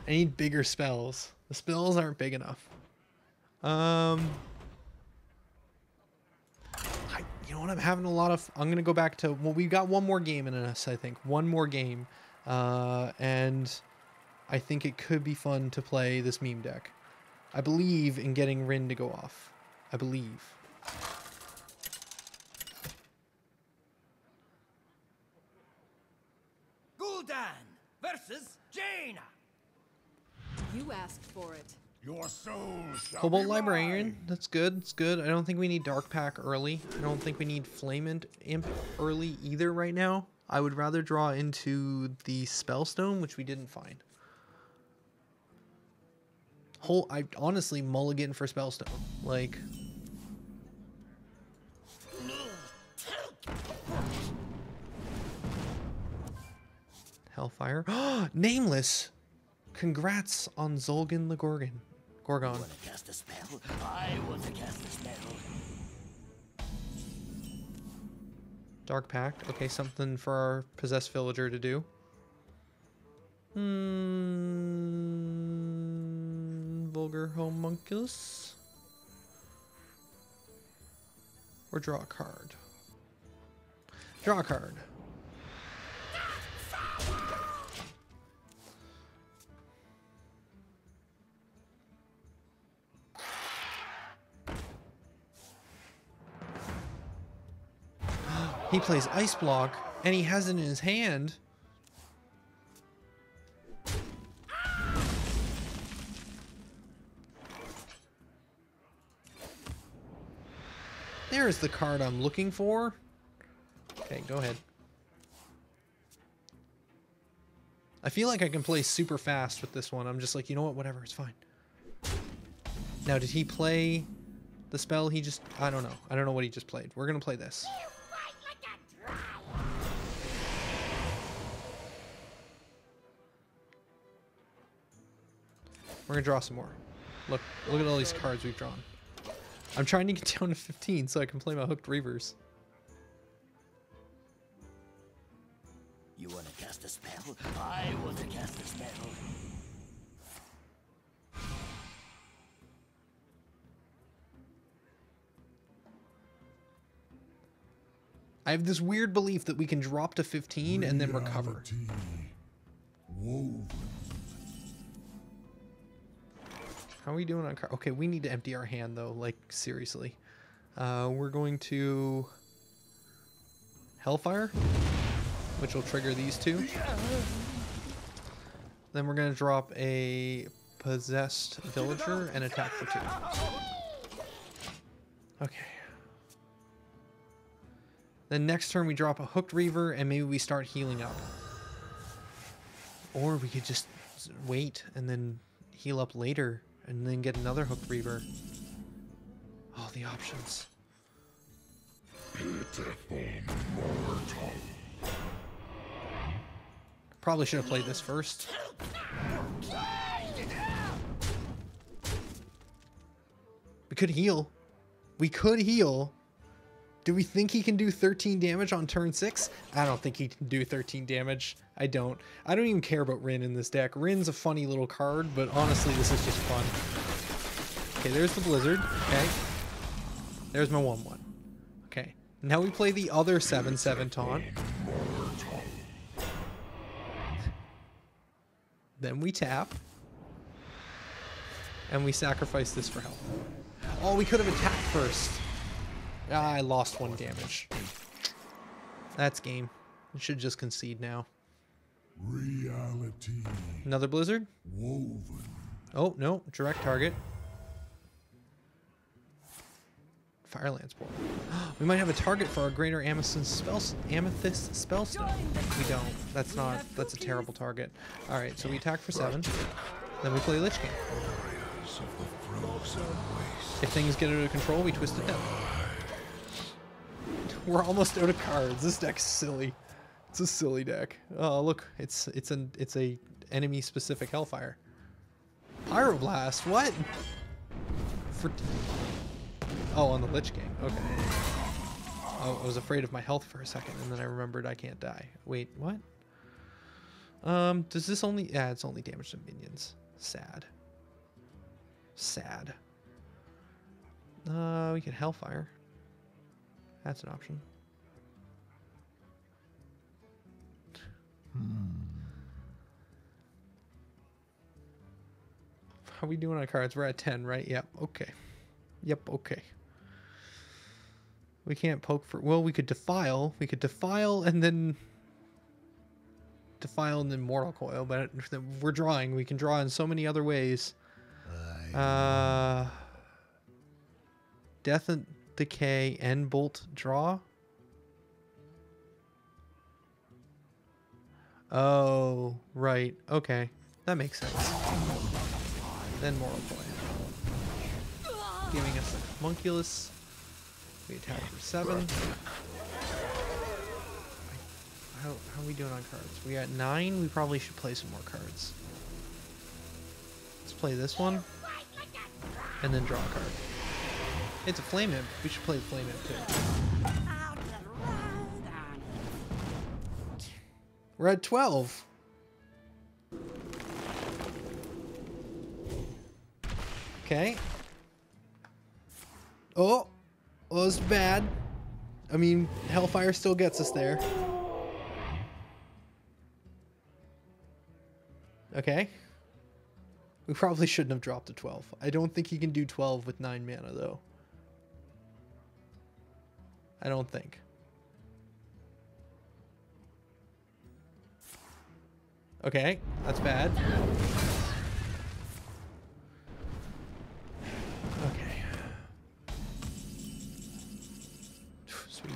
I need bigger spells. The spells aren't big enough. You know what? I'm having a lot of... I'm going to go back to... Well, we've got one more game in us, I think. One more game. And I think it could be fun to play this meme deck. I believe in getting Rin to go off. I believe. Gul'dan versus Jaina. You asked for it. Your soul shall Cobalt be Librarian. mine. That's good. It's good. I don't think we need Dark Pack early. I don't think we need Flamant Imp early either right now. I would rather draw into the Spellstone, which we didn't find. I honestly mulligan for Spellstone. Like... Hellfire. Nameless! Congrats on Zolgan the Gorgon. Gorgon. Want to cast a spell? I want to cast a spell. Dark Pact. Okay, something for our possessed villager to do. Vulgar Homunculus. Or draw a card. Draw a card. He plays Ice Block, and he has it in his hand. There's the card I'm looking for. Okay, go ahead. I feel like I can play super fast with this one. I'm just like, you know what, whatever, it's fine. Now, did he play the spell he just... I don't know. I don't know what he just played. We're going to play this. We're gonna draw some more. Look at all these cards we've drawn. I'm trying to get down to 15 so I can play my Hooked Reavers. You want to cast a spell? I want to cast a spell. I have this weird belief that we can drop to 15 and then recover. Woven. How are we doing on card? Okay, we need to empty our hand though, like seriously. We're going to Hellfire, which will trigger these two. Then we're going to drop a Possessed Villager and attack for 2. Okay. Then next turn we drop a Hooked Reaver and maybe we start healing up. Or we could just wait and then heal up later and then get another Hooked Reaver. All the options. Probably should have played this first. We could heal. We could heal. Do we think he can do 13 damage on turn 6? I don't think he can do 13 damage. I don't even care about Rin in this deck. Rin's a funny little card, but honestly, this is just fun. Okay, there's the Blizzard. Okay. There's my 1/1. Okay. Now we play the other 7/7 taunt. Then we tap. And we sacrifice this for health. Oh, we could have attacked first. Ah, I lost 1 damage. That's game. We should just concede now. Reality Another Blizzard? woven. Oh, no. Direct target. Firelands Board. We might have a target for our Greater Amethyst Spellstone. We don't. That's a terrible target. Alright, so we attack for 7. Then we play Lich King. If things get out of control, we twist it down. We're almost out of cards. This deck's silly. It's a silly deck. Oh, look, it's a enemy specific Hellfire. Pyroblast. What? Oh, on the Lich King. Okay. Oh, I was afraid of my health for a second, and then I remembered I can't die. Wait, what? Does this only? Yeah, it's only damage to minions. Sad. Sad. We can Hellfire. That's an option. How are we doing on cards? We're at 10, right? Yep. Okay. Yep. Okay. We can't poke for. Well, we could defile. We could defile and then Mortal Coil. But we're drawing. We can draw in so many other ways. Death and Decay and Bolt draw. Oh, right. Okay. That makes sense. Then Mortal Coil. Giving us a Homunculus. We attack for 7. How are we doing on cards? We got 9. We probably should play some more cards. Let's play this one. And then draw a card. It's a Flame Imp. We should play the Flame Imp too. We're at 12. Okay. Oh, it's bad. I mean, Hellfire still gets us there. Okay. We probably shouldn't have dropped to 12. I don't think he can do 12 with 9 mana, though. I don't think. Okay, that's bad. Okay. Sweet.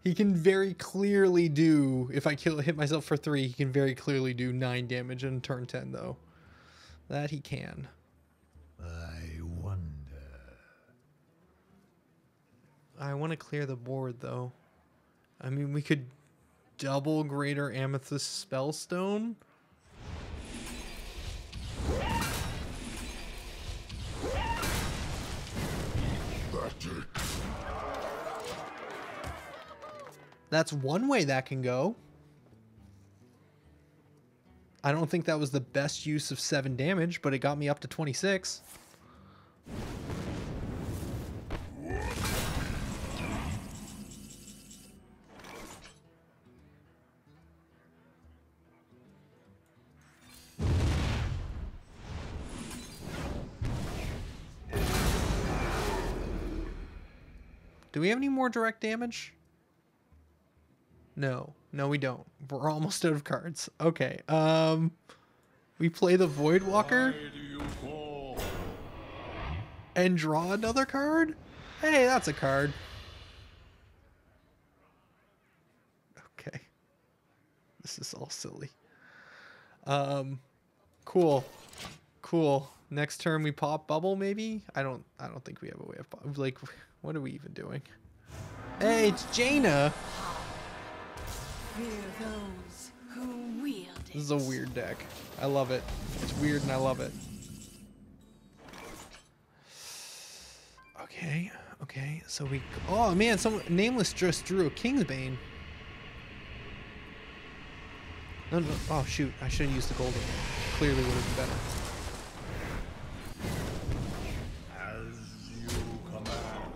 He can very clearly do, if I hit myself for 3, he can very clearly do 9 damage in turn 10, though. That he can. I wonder. I want to clear the board, though. I mean, we could double Greater Amethyst Spellstone. That's one way that can go. I don't think that was the best use of 7 damage, but it got me up to 26. Do we have any more direct damage? No. No, we don't. We're almost out of cards. Okay. We play the Voidwalker and draw another card? Hey, that's a card. Okay. This is all silly. Cool. Cool. Next turn we pop bubble maybe? I don't think we have a way of like what are we even doing? Hey, it's Jaina. Fear those who wield it. This is a weird deck. I love it. It's weird and I love it. Okay. Okay. So we oh man, someone nameless just drew a Kingsbane. No, no. Oh shoot! I should have used the golden. Clearly would have been better. As you command.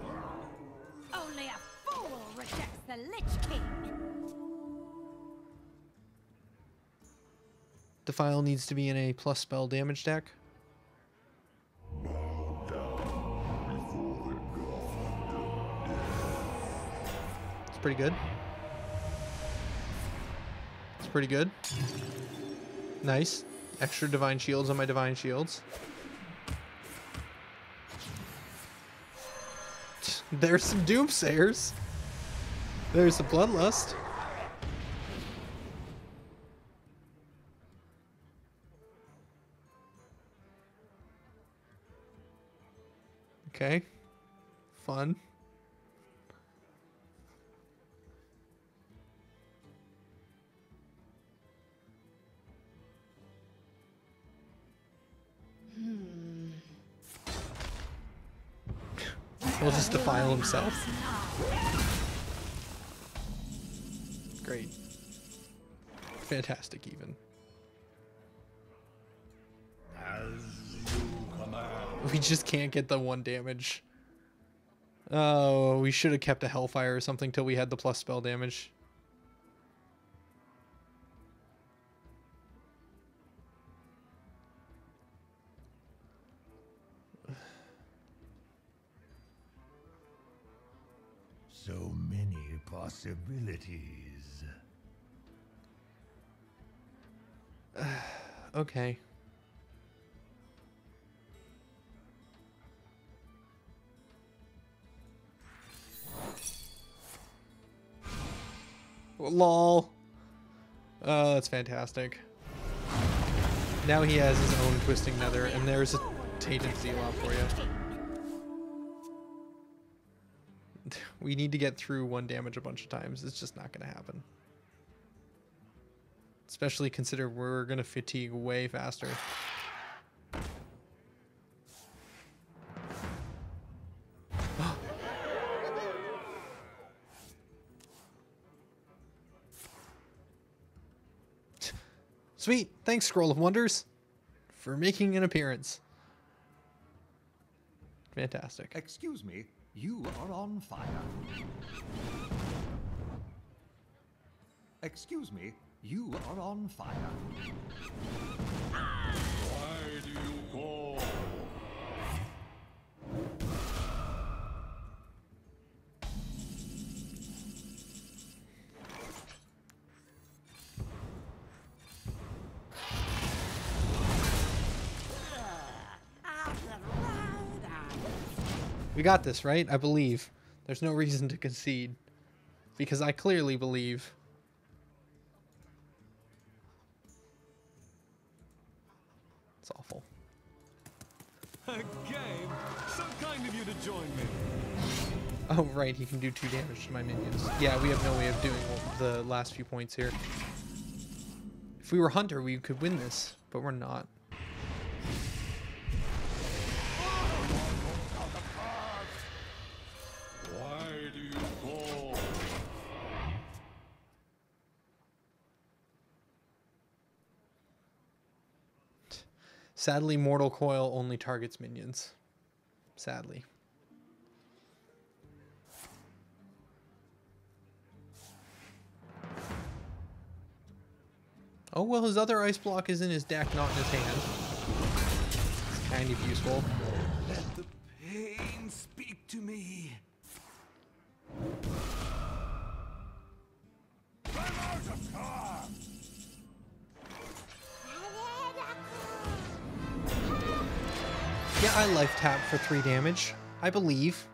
Only a fool rejects the Lich King. Defile needs to be in a plus spell damage deck. It's pretty good. It's pretty good. Nice. Extra divine shields on my divine shields. There's some doomsayers. There's the bloodlust. Okay. Fun. He'll just defile himself. Great. Fantastic even. As you command. We just can't get the 1 damage. Oh, we should have kept a Hellfire or something till we had the plus spell damage. So many possibilities. Okay. Lol. Oh, that's fantastic. Now he has his own Twisting Nether, and there's a Tainted Zealot for you. We need to get through 1 damage a bunch of times. It's just not going to happen. Especially consider we're going to fatigue way faster. Sweet. Thanks, Scroll of Wonders, for making an appearance. Fantastic. Excuse me, you are on fire. Excuse me, you are on fire. Why do you call? We got this, right? I believe. There's no reason to concede. Because I clearly believe. It's awful. A game? So kind of you to join me. Oh, right. He can do 2 damage to my minions. Yeah, we have no way of doing the last few points here. If we were Hunter, we could win this. But we're not. Why do you call? Sadly, Mortal Coil only targets minions. Sadly. Oh, well, his other ice block is in his deck, not in his hand. It's kind of useful. Let the pain speak to me. I'm out of cards. Yeah, I life tap for 3 damage. I believe.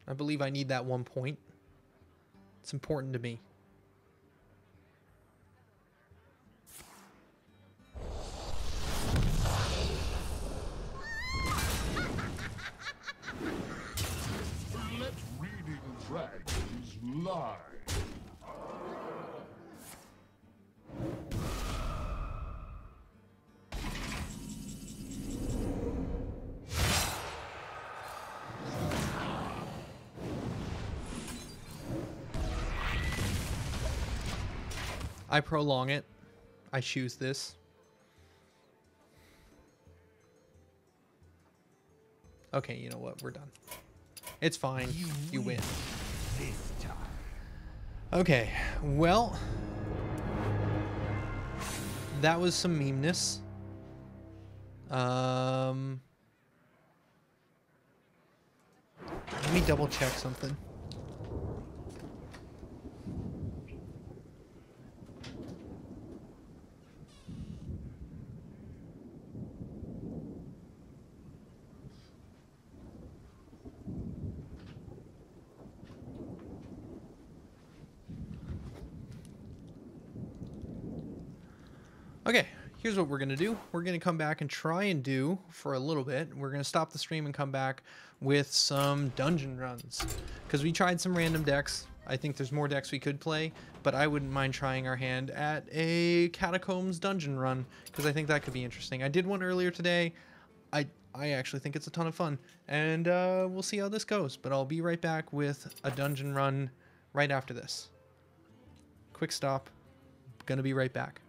I believe I need that 1 point. It's important to me. die. I prolong it. I choose this. Okay, you know what? We're done. It's fine. You win. This time. Okay, well, that was some memeness. Let me double check something. Okay, here's what we're going to do. We're going to come back and try and do, for a little bit, we're going to stop the stream and come back with some dungeon runs. Because we tried some random decks. I think there's more decks we could play, but I wouldn't mind trying our hand at a Catacombs dungeon run, because I think that could be interesting. I did one earlier today. I actually think it's a ton of fun, and we'll see how this goes. But I'll be right back with a dungeon run right after this. Quick stop. Gonna be right back.